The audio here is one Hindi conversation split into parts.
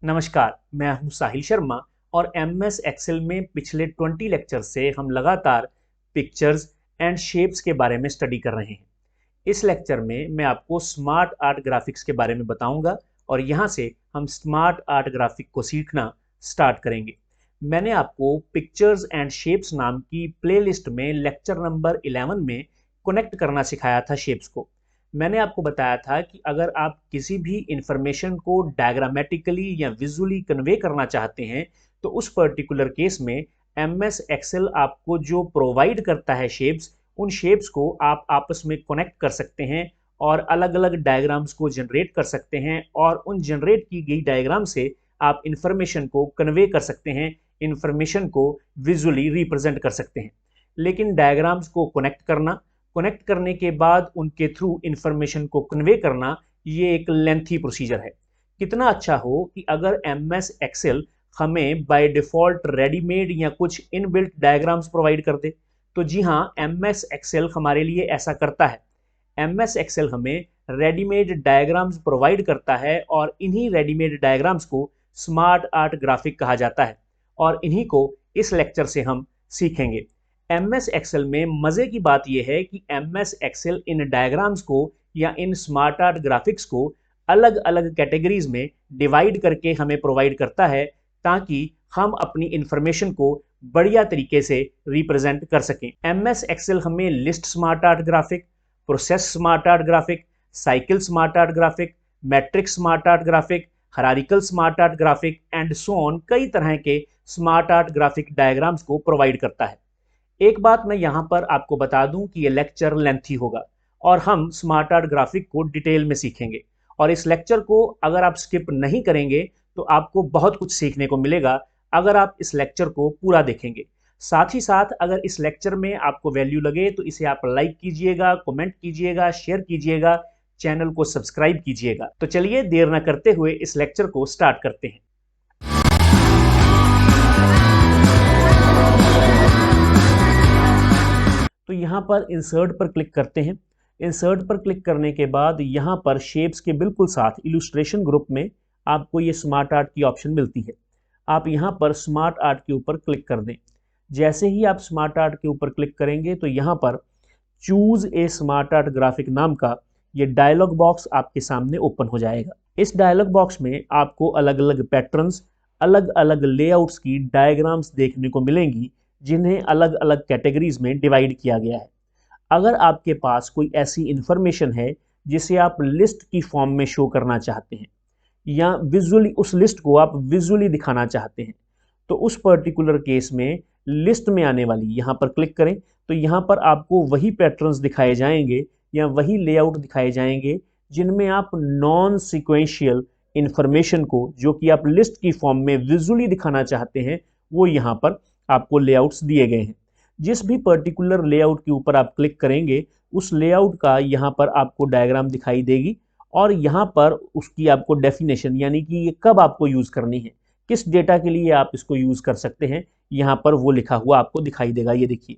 नमस्कार, मैं हूं साहिल शर्मा और एमएस एक्सेल में पिछले 20 लेक्चर से हम लगातार पिक्चर्स एंड शेप्स के बारे में स्टडी कर रहे हैं। इस लेक्चर में मैं आपको स्मार्ट आर्ट ग्राफिक्स के बारे में बताऊंगा और यहां से हम स्मार्ट आर्ट ग्राफिक को सीखना स्टार्ट करेंगे। मैंने आपको पिक्चर्स एंड शेप्स नाम की प्लेलिस्ट में लेक्चर नंबर 11 में कनेक्ट करना सिखाया था शेप्स को। मैंने आपको बताया था कि अगर आप किसी भी इंफॉर्मेशन को डायग्रामेटिकली या विजुअली कन्वे करना चाहते हैं तो उस पर्टिकुलर केस में एमएस एक्सेल आपको जो प्रोवाइड करता है शेप्स, उन शेप्स को आप आपस में कनेक्ट कर सकते हैं और अलग अलग डायग्राम्स को जनरेट कर सकते हैं और उन जनरेट की गई डायग्राम से आप इंफॉर्मेशन को कन्वे कर सकते हैं, इंफॉर्मेशन को विजुअली रिप्रेजेंट कर सकते हैं। लेकिन डायग्राम्स को कनेक्ट करने के बाद उनके थ्रू इंफॉर्मेशन को कन्वे करना, ये एक लेंथी प्रोसीजर है। कितना अच्छा हो कि अगर एमएस एक्सेल हमें बाय डिफ़ॉल्ट रेडीमेड या कुछ इनबिल्ट डायग्राम्स प्रोवाइड कर दे। तो जी हाँ, एमएस एक्सेल हमारे लिए ऐसा करता है। एमएस एक्सेल हमें रेडीमेड डायग्राम्स प्रोवाइड करता है और इन्हीं रेडीमेड डायग्राम्स को स्मार्ट आर्ट ग्राफिक कहा जाता है और इन्हीं को इस लेक्चर से हम सीखेंगे। एमएस एक्सेल में मज़े की बात यह है कि एमएस एक्सेल इन डायग्राम्स को या इन स्मार्ट आर्ट ग्राफिक्स को अलग अलग कैटेगरीज में डिवाइड करके हमें प्रोवाइड करता है ताकि हम अपनी इंफॉर्मेशन को बढ़िया तरीके से रिप्रेजेंट कर सकें। एमएस एक्सेल हमें list smart art graphic, process smart art graphic, cycle smart art graphic, matrix smart art graphic, hierarchical smart art graphic and so on कई तरह के स्मार्ट आर्ट ग्राफिक डायग्राम्स को प्रोवाइड करता है। एक बात मैं यहाँ पर आपको बता दूं कि ये लेक्चर लेंथी होगा और हम स्मार्ट आर्ट ग्राफिक को डिटेल में सीखेंगे और इस लेक्चर को अगर आप स्किप नहीं करेंगे तो आपको बहुत कुछ सीखने को मिलेगा अगर आप इस लेक्चर को पूरा देखेंगे। साथ ही साथ अगर इस लेक्चर में आपको वैल्यू लगे तो इसे आप लाइक कीजिएगा, कमेंट कीजिएगा, शेयर कीजिएगा, चैनल को सब्सक्राइब कीजिएगा। तो चलिए देर न करते हुए इस लेक्चर को स्टार्ट करते हैं। तो यहाँ पर इंसर्ट पर क्लिक करते हैं। इंसर्ट पर क्लिक करने के बाद यहाँ पर शेप्स के बिल्कुल साथ इलुस्ट्रेशन ग्रुप में आपको ये स्मार्ट आर्ट की ऑप्शन मिलती है। आप यहाँ पर स्मार्ट आर्ट के ऊपर क्लिक कर दें। जैसे ही आप स्मार्ट आर्ट के ऊपर क्लिक करेंगे तो यहाँ पर choose a smart art graphic नाम का ये डायलॉग बॉक्स आपके सामने ओपन हो जाएगा। इस डायलॉग बॉक्स में आपको अलग अलग पैटर्न्स, अलग अलग लेआउट्स की डायग्राम्स देखने को मिलेंगी जिन्हें अलग अलग कैटेगरीज में डिवाइड किया गया है। अगर आपके पास कोई ऐसी इंफॉर्मेशन है जिसे आप लिस्ट की फॉर्म में शो करना चाहते हैं या विजुअली उस लिस्ट को आप विजुअली दिखाना चाहते हैं तो उस पर्टिकुलर केस में लिस्ट में आने वाली यहाँ पर क्लिक करें तो यहाँ पर आपको वही पैटर्न्स दिखाए जाएंगे या वही लेआउट दिखाए जाएंगे जिनमें आप नॉन सिक्वेंशियल इंफॉर्मेशन को जो कि आप लिस्ट की फॉर्म में विजुअली दिखाना चाहते हैं वो यहाँ पर आपको लेआउट्स दिए गए हैं। जिस भी पर्टिकुलर लेआउट के ऊपर आप क्लिक करेंगे उस लेआउट का यहाँ पर आपको डायग्राम दिखाई देगी और यहाँ पर उसकी आपको डेफिनेशन यानी कि ये कब आपको यूज़ करनी है, किस डेटा के लिए आप इसको यूज़ कर सकते हैं, यहाँ पर वो लिखा हुआ आपको दिखाई देगा। ये देखिए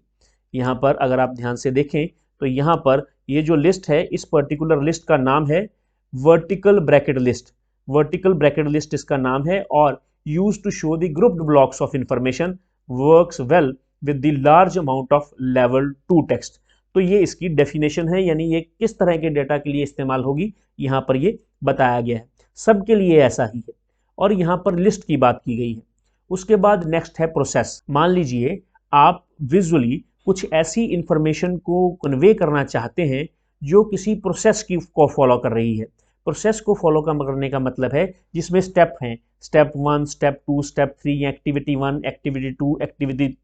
यहाँ पर अगर आप ध्यान से देखें तो यहाँ पर ये जो लिस्ट है इस पर्टिकुलर लिस्ट का नाम है vertical bracket list. Vertical bracket list इसका नाम है और use to show the grouped blocks of information works well with the large amount of level 2 text. तो ये इसकी डेफिनेशन है यानी ये किस तरह के डेटा के लिए इस्तेमाल होगी यहाँ पर ये बताया गया है। सबके लिए ऐसा ही है और यहाँ पर लिस्ट की बात की गई है। उसके बाद नेक्स्ट है प्रोसेस। मान लीजिए आप विजुअली कुछ ऐसी इंफॉर्मेशन को कन्वे करना चाहते हैं जो किसी प्रोसेस की को फॉलो कर रही है। प्रोसेस को फॉलो करने का मतलब है जिसमें स्टेप हैं, step 1, step 2, step 3, activity 1, activity 2,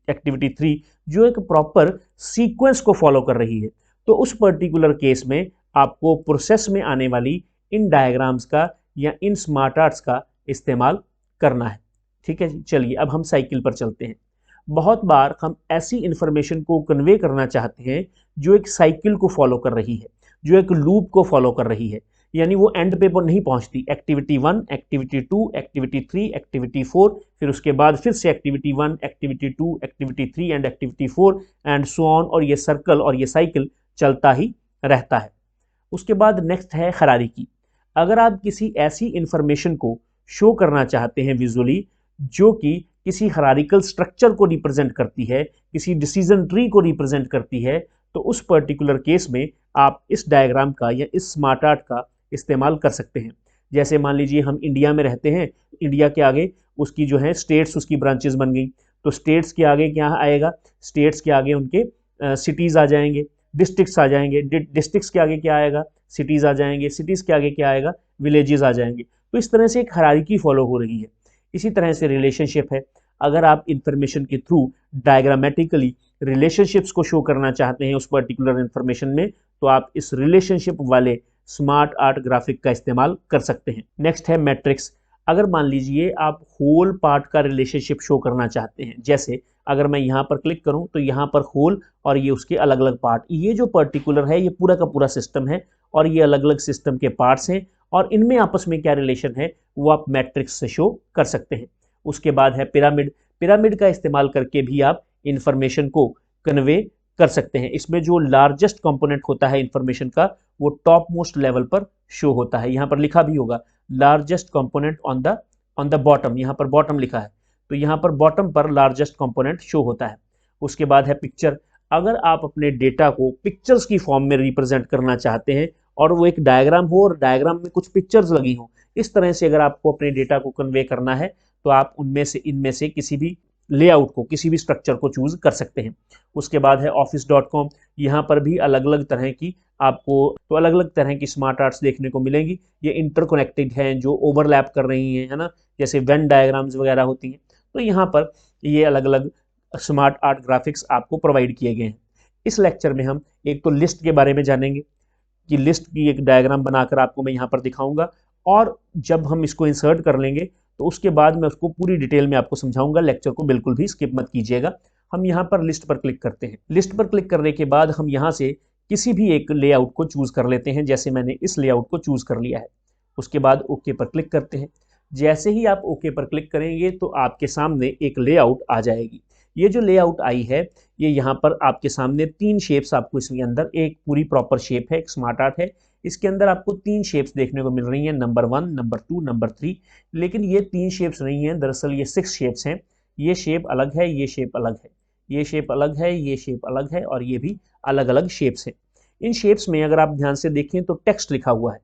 activity 3, जो एक प्रॉपर सीक्वेंस को फॉलो कर रही है। तो उस पर्टिकुलर केस में आपको प्रोसेस में आने वाली इन डायग्राम्स का या इन स्मार्ट आर्ट्स का इस्तेमाल करना है। ठीक है जी, चलिए अब हम साइकिल पर चलते हैं। बहुत बार हम ऐसी इंफॉर्मेशन को कन्वे करना चाहते हैं जो एक साइकिल को फॉलो कर रही है, जो एक लूप को फॉलो कर रही है, यानी वो एंड पे पर नहीं पहुंचती। एक्टिविटी 1, एक्टिविटी 2, एक्टिविटी 3, एक्टिविटी 4, फिर उसके बाद फिर से activity 1, activity 2, activity 3 and activity 4 and so on, और ये सर्कल और ये साइकिल चलता ही रहता है। उसके बाद नेक्स्ट है हायरार्की। अगर आप किसी ऐसी इंफॉर्मेशन को शो करना चाहते हैं विजुअली, जो कि किसी हायरार्किकल स्ट्रक्चर को रिप्रेजेंट करती है, किसी डिसीजन ट्री को रिप्रेजेंट करती है, तो उस पर्टिकुलर केस में आप इस डायग्राम का या इस स्मार्ट आर्ट का इस्तेमाल कर सकते हैं। जैसे मान लीजिए हम इंडिया में रहते हैं, इंडिया के आगे उसकी जो है स्टेट्स, उसकी ब्रांचेस बन गई, तो स्टेट्स के आगे क्या आएगा, स्टेट्स के आगे उनके सिटीज़ आ जाएंगे, डिस्ट्रिक्ट्स आ जाएंगे, डिस्ट्रिक्ट्स के आगे क्या आएगा, सिटीज़ आ जाएंगे, सिटीज़ के आगे क्या आएगा, विलेजेस आ जाएंगे। तो इस तरह से एक हायरार्की फॉलो हो रही है। इसी तरह से रिलेशनशिप है, अगर आप इंफॉर्मेशन के थ्रू डायग्रामेटिकली रिलेशनशिप्स को शो करना चाहते हैं उस पर्टिकुलर इंफॉर्मेशन में, तो आप इस रिलेशनशिप वाले स्मार्ट आर्ट ग्राफिक का इस्तेमाल कर सकते हैं। नेक्स्ट है मैट्रिक्स। अगर मान लीजिए आप होल पार्ट का रिलेशनशिप शो करना चाहते हैं, जैसे अगर मैं यहाँ पर क्लिक करूँ तो यहाँ पर होल और ये उसके अलग अलग पार्ट, ये जो पर्टिकुलर है ये पूरा का पूरा सिस्टम है और ये अलग अलग सिस्टम के पार्ट्स हैं और इनमें आपस में क्या रिलेशन है वो आप मैट्रिक्स से शो कर सकते हैं। उसके बाद है पिरामिड। पिरामिड का इस्तेमाल करके भी आप इंफॉर्मेशन को कन्वे कर सकते हैं। इसमें जो लार्जेस्ट कंपोनेंट होता है इंफॉर्मेशन का वो टॉप मोस्ट लेवल पर शो होता है। यहाँ पर लिखा भी होगा largest component on the bottom, यहाँ पर बॉटम लिखा है, तो यहाँ पर बॉटम पर लार्जेस्ट कंपोनेंट शो होता है। उसके बाद है पिक्चर। अगर आप अपने डेटा को पिक्चर्स की फॉर्म में रिप्रेजेंट करना चाहते हैं और वो एक डायग्राम हो और डायग्राम में कुछ पिक्चर्स लगी हो, इस तरह से अगर आपको अपने डेटा को कन्वे करना है तो आप इनमें से किसी भी लेआउट को, किसी भी स्ट्रक्चर को चूज कर सकते हैं। उसके बाद है office.com। यहाँ पर भी अलग अलग तरह की अलग अलग तरह की स्मार्ट आर्ट्स देखने को मिलेंगी। ये इंटरकनेक्टेड हैं, जो ओवरलैप कर रही हैं, है ना, जैसे वेन डायग्राम्स वगैरह होती हैं। तो यहाँ पर ये अलग अलग स्मार्ट आर्ट ग्राफिक्स आपको प्रोवाइड किए गए हैं। इस लेक्चर में हम एक तो लिस्ट के बारे में जानेंगे कि लिस्ट की एक डायग्राम बनाकर आपको मैं यहाँ पर दिखाऊंगा, और जब हम इसको इंसर्ट कर लेंगे तो उसके बाद मैं उसको पूरी डिटेल में आपको समझाऊंगा। लेक्चर को बिल्कुल भी स्किप मत कीजिएगा। हम यहाँ पर लिस्ट पर क्लिक करते हैं। लिस्ट पर क्लिक करने के बाद हम यहाँ से किसी भी एक लेआउट को चूज कर लेते हैं। जैसे मैंने इस लेआउट को चूज कर लिया है। उसके बाद ओके पर क्लिक करते हैं। जैसे ही आप ओके पर क्लिक करेंगे तो आपके सामने एक लेआउट आ जाएगी। ये जो लेआउट आई है, ये यहाँ पर आपके सामने 3 शेप्स आपको इसके अंदर, एक पूरी प्रॉपर शेप है, एक स्मार्ट आर्ट है, इसके अंदर आपको 3 शेप्स देखने को मिल रही हैं, नंबर 1, नंबर 2, नंबर 3। लेकिन ये 3 शेप्स नहीं हैं, दरअसल ये 6 शेप्स हैं। ये शेप अलग है, ये शेप अलग है, ये शेप अलग है, ये शेप अलग है, और ये भी अलग अलग शेप्स हैं। इन शेप्स में अगर आप ध्यान से देखें तो टेक्स्ट लिखा हुआ है।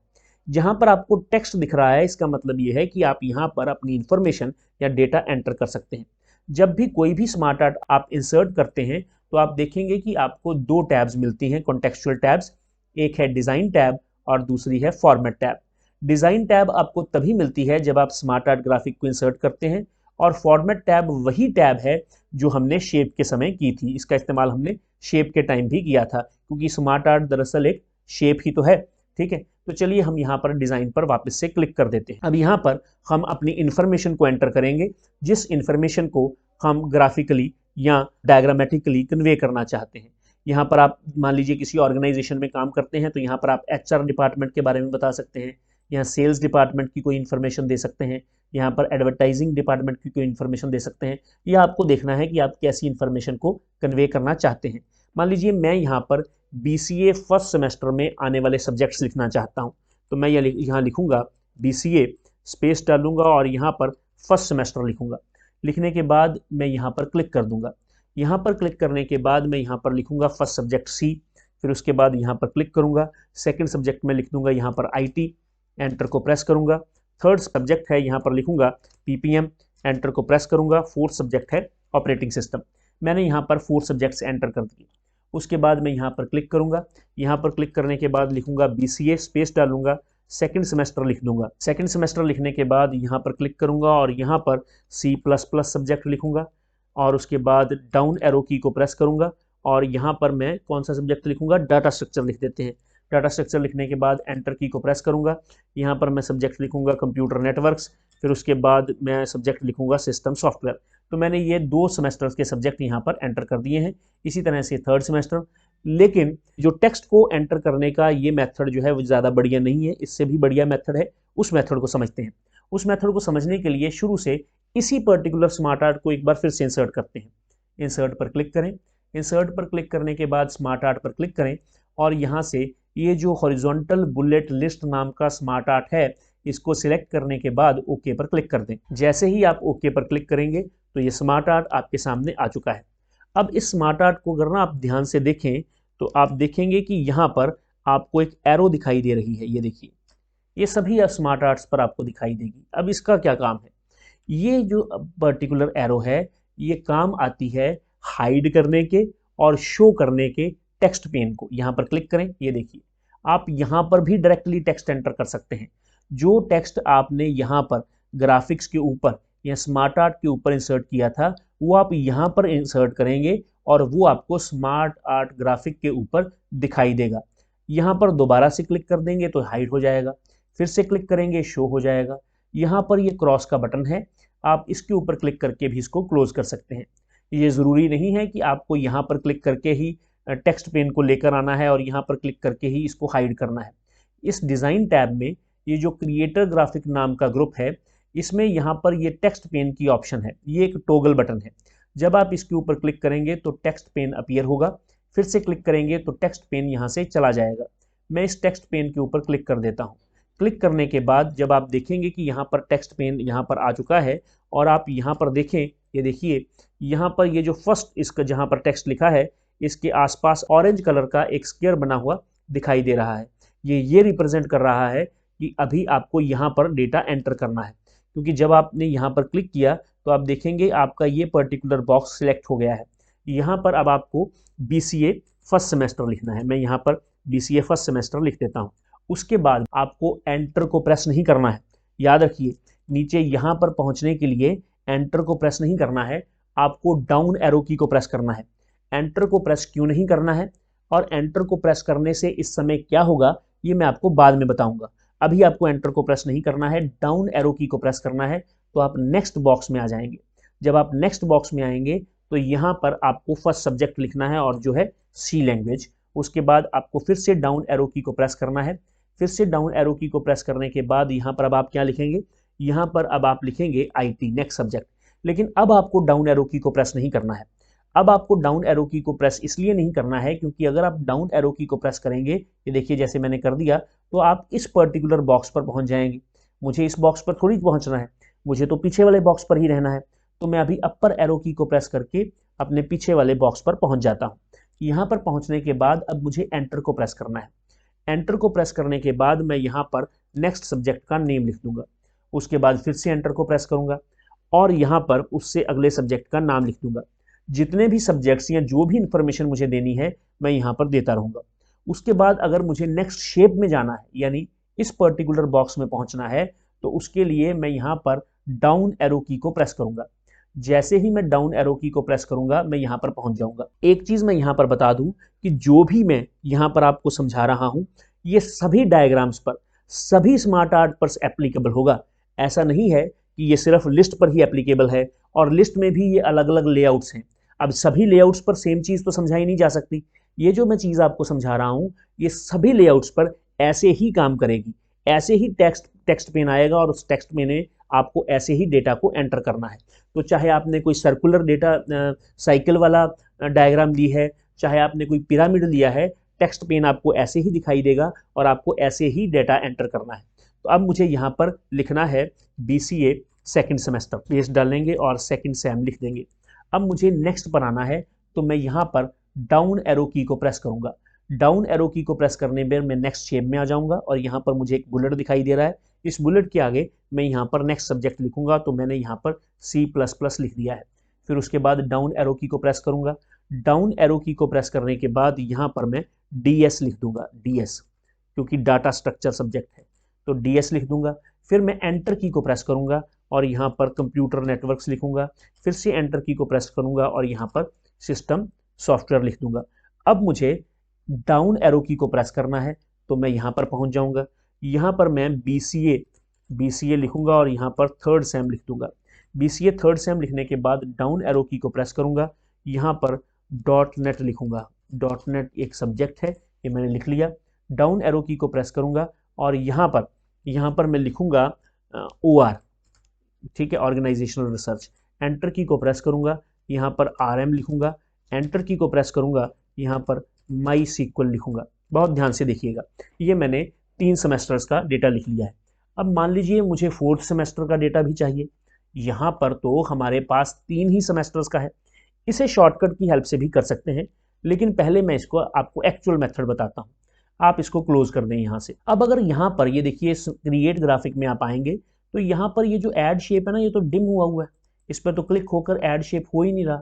जहां पर आपको टेक्स्ट दिख रहा है, इसका मतलब ये है कि आप यहाँ पर अपनी इंफॉर्मेशन या डेटा एंटर कर सकते हैं। जब भी कोई भी स्मार्ट आर्ट आप इंसर्ट करते हैं तो आप देखेंगे कि आपको 2 टैब्स मिलती हैं, कॉन्टेक्चुअल टैब्स। एक है डिज़ाइन टैब और दूसरी है फॉर्मेट टैब। डिज़ाइन टैब आपको तभी मिलती है जब आप स्मार्ट आर्ट ग्राफिक को इंसर्ट करते हैं, और फॉर्मेट टैब वही टैब है जो हमने शेप के समय की थी। इसका इस्तेमाल हमने शेप के टाइम भी किया था, क्योंकि स्मार्ट आर्ट दरअसल एक शेप ही तो है। ठीक है, तो चलिए हम यहाँ पर डिज़ाइन पर वापस से क्लिक कर देते हैं। अब यहाँ पर हम अपनी इंफॉर्मेशन को एंटर करेंगे, जिस इंफॉर्मेशन को हम ग्राफिकली या डायग्रामेटिकली कन्वे करना चाहते हैं। यहाँ पर आप मान लीजिए किसी ऑर्गेनाइजेशन में काम करते हैं, तो यहाँ पर आप HR डिपार्टमेंट के बारे में बता सकते हैं, यहाँ सेल्स डिपार्टमेंट की कोई इन्फॉर्मेशन दे सकते हैं, यहाँ पर एडवर्टाइजिंग डिपार्टमेंट की कोई इन्फॉर्मेशन दे सकते हैं। यह आपको देखना है कि आप कैसी इन्फॉर्मेशन को कन्वे करना चाहते हैं। मान लीजिए मैं यहाँ पर BCA फर्स्ट सेमेस्टर में आने वाले सब्जेक्ट्स लिखना चाहता हूँ, तो मैं यहाँ लिखूँगा BCA, स्पेस डालूंगा और यहाँ पर फर्स्ट सेमेस्टर लिखूँगा। लिखने के बाद मैं यहाँ पर क्लिक कर दूंगा। यहाँ पर क्लिक करने के बाद मैं यहाँ पर लिखूंगा फर्स्ट सब्जेक्ट C, फिर उसके बाद यहाँ पर क्लिक करूँगा। सेकंड सब्जेक्ट में लिख दूंगा यहाँ पर IT, एंटर को प्रेस करूँगा। थर्ड सब्जेक्ट है, यहाँ पर लिखूंगा PPM, एंटर को प्रेस करूँगा। फोर्थ सब्जेक्ट है ऑपरेटिंग सिस्टम। मैंने यहाँ पर 4 सब्जेक्ट्स एंटर कर दिए। उसके बाद मैं यहाँ पर क्लिक करूँगा। यहाँ पर क्लिक करने के बाद लिखूंगा BCA, स्पेस डालूंगा, सेकंड सेमेस्टर लिख दूंगा। सेकंड सेमेस्टर लिखने के बाद यहाँ पर क्लिक करूँगा और यहाँ पर C++ सब्जेक्ट लिखूंगा, और उसके बाद डाउन एरो की को प्रेस करूँगा और यहाँ पर मैं कौन सा सब्जेक्ट लिखूंगा, डाटा स्ट्रक्चर लिख देते हैं। डाटा स्ट्रक्चर लिखने के बाद एंटर की को प्रेस करूँगा। यहाँ पर मैं सब्जेक्ट लिखूंगा कंप्यूटर नेटवर्क्स, फिर उसके बाद मैं सब्जेक्ट लिखूंगा सिस्टम सॉफ्टवेयर। तो मैंने ये 2 सेमेस्टर्स के सब्जेक्ट यहाँ पर एंटर कर दिए हैं। इसी तरह से थर्ड सेमेस्टर। लेकिन जो टेक्स्ट को एंटर करने का ये मेथड जो है वो ज़्यादा बढ़िया नहीं है, इससे भी बढ़िया मेथड है। उस मेथड को समझते हैं। उस मेथड को समझने के लिए शुरू से इसी पर्टिकुलर स्मार्ट आर्ट को एक बार फिर से इंसर्ट करते हैं। इंसर्ट पर क्लिक करें। इंसर्ट पर क्लिक करने के बाद स्मार्ट आर्ट पर क्लिक करें और यहाँ से ये जो हॉरिजॉन्टल बुलेट लिस्ट नाम का स्मार्ट आर्ट है, इसको सिलेक्ट करने के बाद ओके पर क्लिक कर दें। जैसे ही आप ओके पर क्लिक करेंगे तो ये स्मार्ट आर्ट आपके सामने आ चुका है। अब इस स्मार्ट आर्ट को अगर ना आप ध्यान से देखें तो आप देखेंगे कि यहाँ पर आपको एक एरो दिखाई दे रही है। ये देखिए, ये सभी स्मार्ट आर्ट्स पर आपको दिखाई देगी। अब इसका क्या काम है? ये जो पर्टिकुलर एरो है ये काम आती है हाइड करने के और शो करने के टेक्स्ट पेन को। यहाँ पर क्लिक करें, ये देखिए आप यहाँ पर भी डायरेक्टली टेक्स्ट एंटर कर सकते हैं। जो टेक्स्ट आपने यहाँ पर ग्राफिक्स के ऊपर या स्मार्ट आर्ट के ऊपर इंसर्ट किया था वो आप यहाँ पर इंसर्ट करेंगे और वो आपको स्मार्ट आर्ट ग्राफिक के ऊपर दिखाई देगा। यहाँ पर दोबारा से क्लिक कर देंगे तो हाइड हो जाएगा, फिर से क्लिक करेंगे शो हो जाएगा। यहाँ पर ये क्रॉस का बटन है, आप इसके ऊपर क्लिक करके भी इसको क्लोज कर सकते हैं। ये ज़रूरी नहीं है कि आपको यहाँ पर क्लिक करके ही टेक्स्ट पेन को लेकर आना है और यहाँ पर क्लिक करके ही इसको हाइड करना है। इस डिज़ाइन टैब में ये जो क्रिएटर ग्राफिक नाम का ग्रुप है इसमें यहाँ पर ये टेक्स्ट पेन की ऑप्शन है, ये एक टॉगल बटन है। जब आप इसके ऊपर क्लिक करेंगे तो टेक्स्ट पेन अपीयर होगा, फिर से क्लिक करेंगे तो टेक्स्ट पेन यहाँ से चला जाएगा। मैं इस टेक्स्ट पेन के ऊपर क्लिक कर देता हूँ। क्लिक करने के बाद जब आप देखेंगे कि यहाँ पर टेक्स्ट पेन यहाँ पर आ चुका है और आप यहाँ पर देखें, ये देखिए यहाँ पर ये जो फर्स्ट इसका जहाँ पर टेक्स्ट लिखा है इसके आसपास ऑरेंज कलर का एक स्क्वायर बना हुआ दिखाई दे रहा है। ये रिप्रेजेंट कर रहा है कि अभी आपको यहाँ पर डेटा एंटर करना है, क्योंकि जब आपने यहाँ पर क्लिक किया तो आप देखेंगे आपका ये पर्टिकुलर बॉक्स सिलेक्ट हो गया है। यहाँ पर अब आपको BCA फर्स्ट सेमेस्टर लिखना है। मैं यहाँ पर BCA फर्स्ट सेमेस्टर लिख देता हूँ। उसके बाद आपको एंटर को प्रेस नहीं करना है। याद रखिए, नीचे यहाँ पर पहुँचने के लिए एंटर को प्रेस नहीं करना है, आपको डाउन एरो की को प्रेस करना है। एंटर को प्रेस क्यों नहीं करना है और एंटर को प्रेस करने से इस समय क्या होगा ये मैं आपको बाद में बताऊंगा। अभी आपको एंटर को प्रेस नहीं करना है, डाउन एरो की को प्रेस करना है तो आप नेक्स्ट बॉक्स में आ जाएंगे। जब आप नेक्स्ट बॉक्स में आएंगे तो यहाँ पर आपको फर्स्ट सब्जेक्ट लिखना है और जो है सी लैंग्वेज। उसके बाद आपको फिर से डाउन एरो की को प्रेस करना है। फिर से डाउन एरो की को प्रेस करने के बाद यहाँ पर अब आप क्या लिखेंगे? यहाँ पर अब आप लिखेंगे IT नेक्स्ट सब्जेक्ट। लेकिन अब आपको डाउन एरो की को प्रेस नहीं करना है। अब आपको डाउन एरो की को प्रेस इसलिए नहीं करना है क्योंकि अगर आप डाउन एरो की को प्रेस करेंगे, ये देखिए जैसे मैंने कर दिया, तो आप इस पर्टिकुलर बॉक्स पर पहुंच जाएंगे। मुझे इस बॉक्स पर थोड़ी पहुंचना है, मुझे तो पीछे वाले बॉक्स पर ही रहना है। तो मैं अभी अपर एरो की को प्रेस करके अपने पीछे वाले बॉक्स पर पहुंच जाता हूँ। यहाँ पर पहुँचने के बाद अब मुझे एंटर को प्रेस करना है। एंटर को प्रेस करने के बाद मैं यहाँ पर नेक्स्ट सब्जेक्ट का नेम लिख दूंगा। उसके बाद फिर से एंटर को प्रेस करूंगा और यहाँ पर उससे अगले सब्जेक्ट का नाम लिख दूंगा। जितने भी सब्जेक्ट्स या जो भी इंफॉर्मेशन मुझे देनी है मैं यहाँ पर देता रहूँगा। उसके बाद अगर मुझे नेक्स्ट शेप में जाना है यानी इस पर्टिकुलर बॉक्स में पहुँचना है तो उसके लिए मैं यहाँ पर डाउन एरो की को प्रेस करूँगा। जैसे ही मैं डाउन एरो की को प्रेस करूँगा मैं यहाँ पर पहुँच जाऊँगा। एक चीज़ मैं यहाँ पर बता दूँ कि जो भी मैं यहाँ पर आपको समझा रहा हूँ ये सभी डायग्राम्स पर, सभी स्मार्ट आर्ट पर एप्लीकेबल होगा। ऐसा नहीं है कि ये सिर्फ लिस्ट पर ही एप्लीकेबल है और लिस्ट में भी ये अलग अलग लेआउट्स हैं। अब सभी लेआउट्स पर सेम चीज़ तो समझाई नहीं जा सकती। ये जो मैं चीज़ आपको समझा रहा हूँ ये सभी लेआउट्स पर ऐसे ही काम करेगी, ऐसे ही टेक्स्ट पेन आएगा और उस टेक्स्ट पेन में आपको ऐसे ही डेटा को एंटर करना है। तो चाहे आपने कोई सर्कुलर डेटा साइकिल वाला डायग्राम ली है, चाहे आपने कोई पिरामिड लिया है, टेक्स्ट पेन आपको ऐसे ही दिखाई देगा और आपको ऐसे ही डेटा एंटर करना है। तो अब मुझे यहाँ पर लिखना है BCA सेकंड सेमेस्टर, पेस्ट डालेंगे और सेकंड सेम लिख देंगे। अब मुझे नेक्स्ट पर आना है तो मैं यहाँ पर डाउन एरो की को प्रेस करूँगा। डाउन एरो की को प्रेस करने पर मैं नेक्स्ट शेप में आ जाऊँगा और यहाँ पर मुझे एक बुलेट दिखाई दे रहा है। इस बुलेट के आगे मैं यहाँ पर नेक्स्ट सब्जेक्ट लिखूँगा, तो मैंने यहाँ पर C++ लिख दिया है। फिर उसके बाद डाउन एरो की को प्रेस करूँगा। डाउन एरो की को प्रेस करने के बाद यहाँ पर मैं DS लिख दूँगा, DS, क्योंकि डाटा स्ट्रक्चर सब्जेक्ट है तो DS लिख दूँगा। फिर मैं एंटर की को प्रेस करूँगा और यहाँ पर कंप्यूटर नेटवर्क्स लिखूँगा। फिर से एंटर की को प्रेस करूँगा और यहाँ पर सिस्टम सॉफ्टवेयर लिख दूँगा। अब मुझे डाउन एरो की को प्रेस करना है तो मैं यहाँ पर पहुँच जाऊँगा। यहाँ पर मैं BCA लिखूँगा और यहाँ पर थर्ड सेम लिख दूँगा। BCA थर्ड सेम लिखने के बाद डाउन एरो की को प्रेस करूँगा, यहाँ पर .NET लिखूँगा। .NET एक सब्जेक्ट है, ये मैंने लिख लिया। डाउन एरो की को प्रेस करूँगा और यहाँ पर मैं लिखूँगा OR, ठीक है, ऑर्गेनाइजेशनल रिसर्च। एंटर की को प्रेस करूँगा, यहाँ पर RM लिखूँगा। एंटर की को प्रेस करूँगा, यहाँ पर MySQL लिखूँगा। बहुत ध्यान से देखिएगा, ये मैंने 3 सेमेस्टर्स का डेटा लिख लिया है। अब मान लीजिए मुझे 4th सेमेस्टर का डेटा भी चाहिए। यहाँ पर तो हमारे पास 3 ही सेमेस्टर्स का है। इसे शॉर्टकट की हेल्प से भी कर सकते हैं, लेकिन पहले मैं इसको आपको एक्चुअल मेथड बताता हूँ। आप इसको क्लोज कर दें यहाँ से। अब अगर यहाँ पर ये देखिए क्रिएट ग्राफिक में आप आएंगे तो यहाँ पर ये जो ऐड शेप है ना, ये तो डिम हुआ है, इस पर तो क्लिक होकर ऐड शेप हो ही नहीं रहा।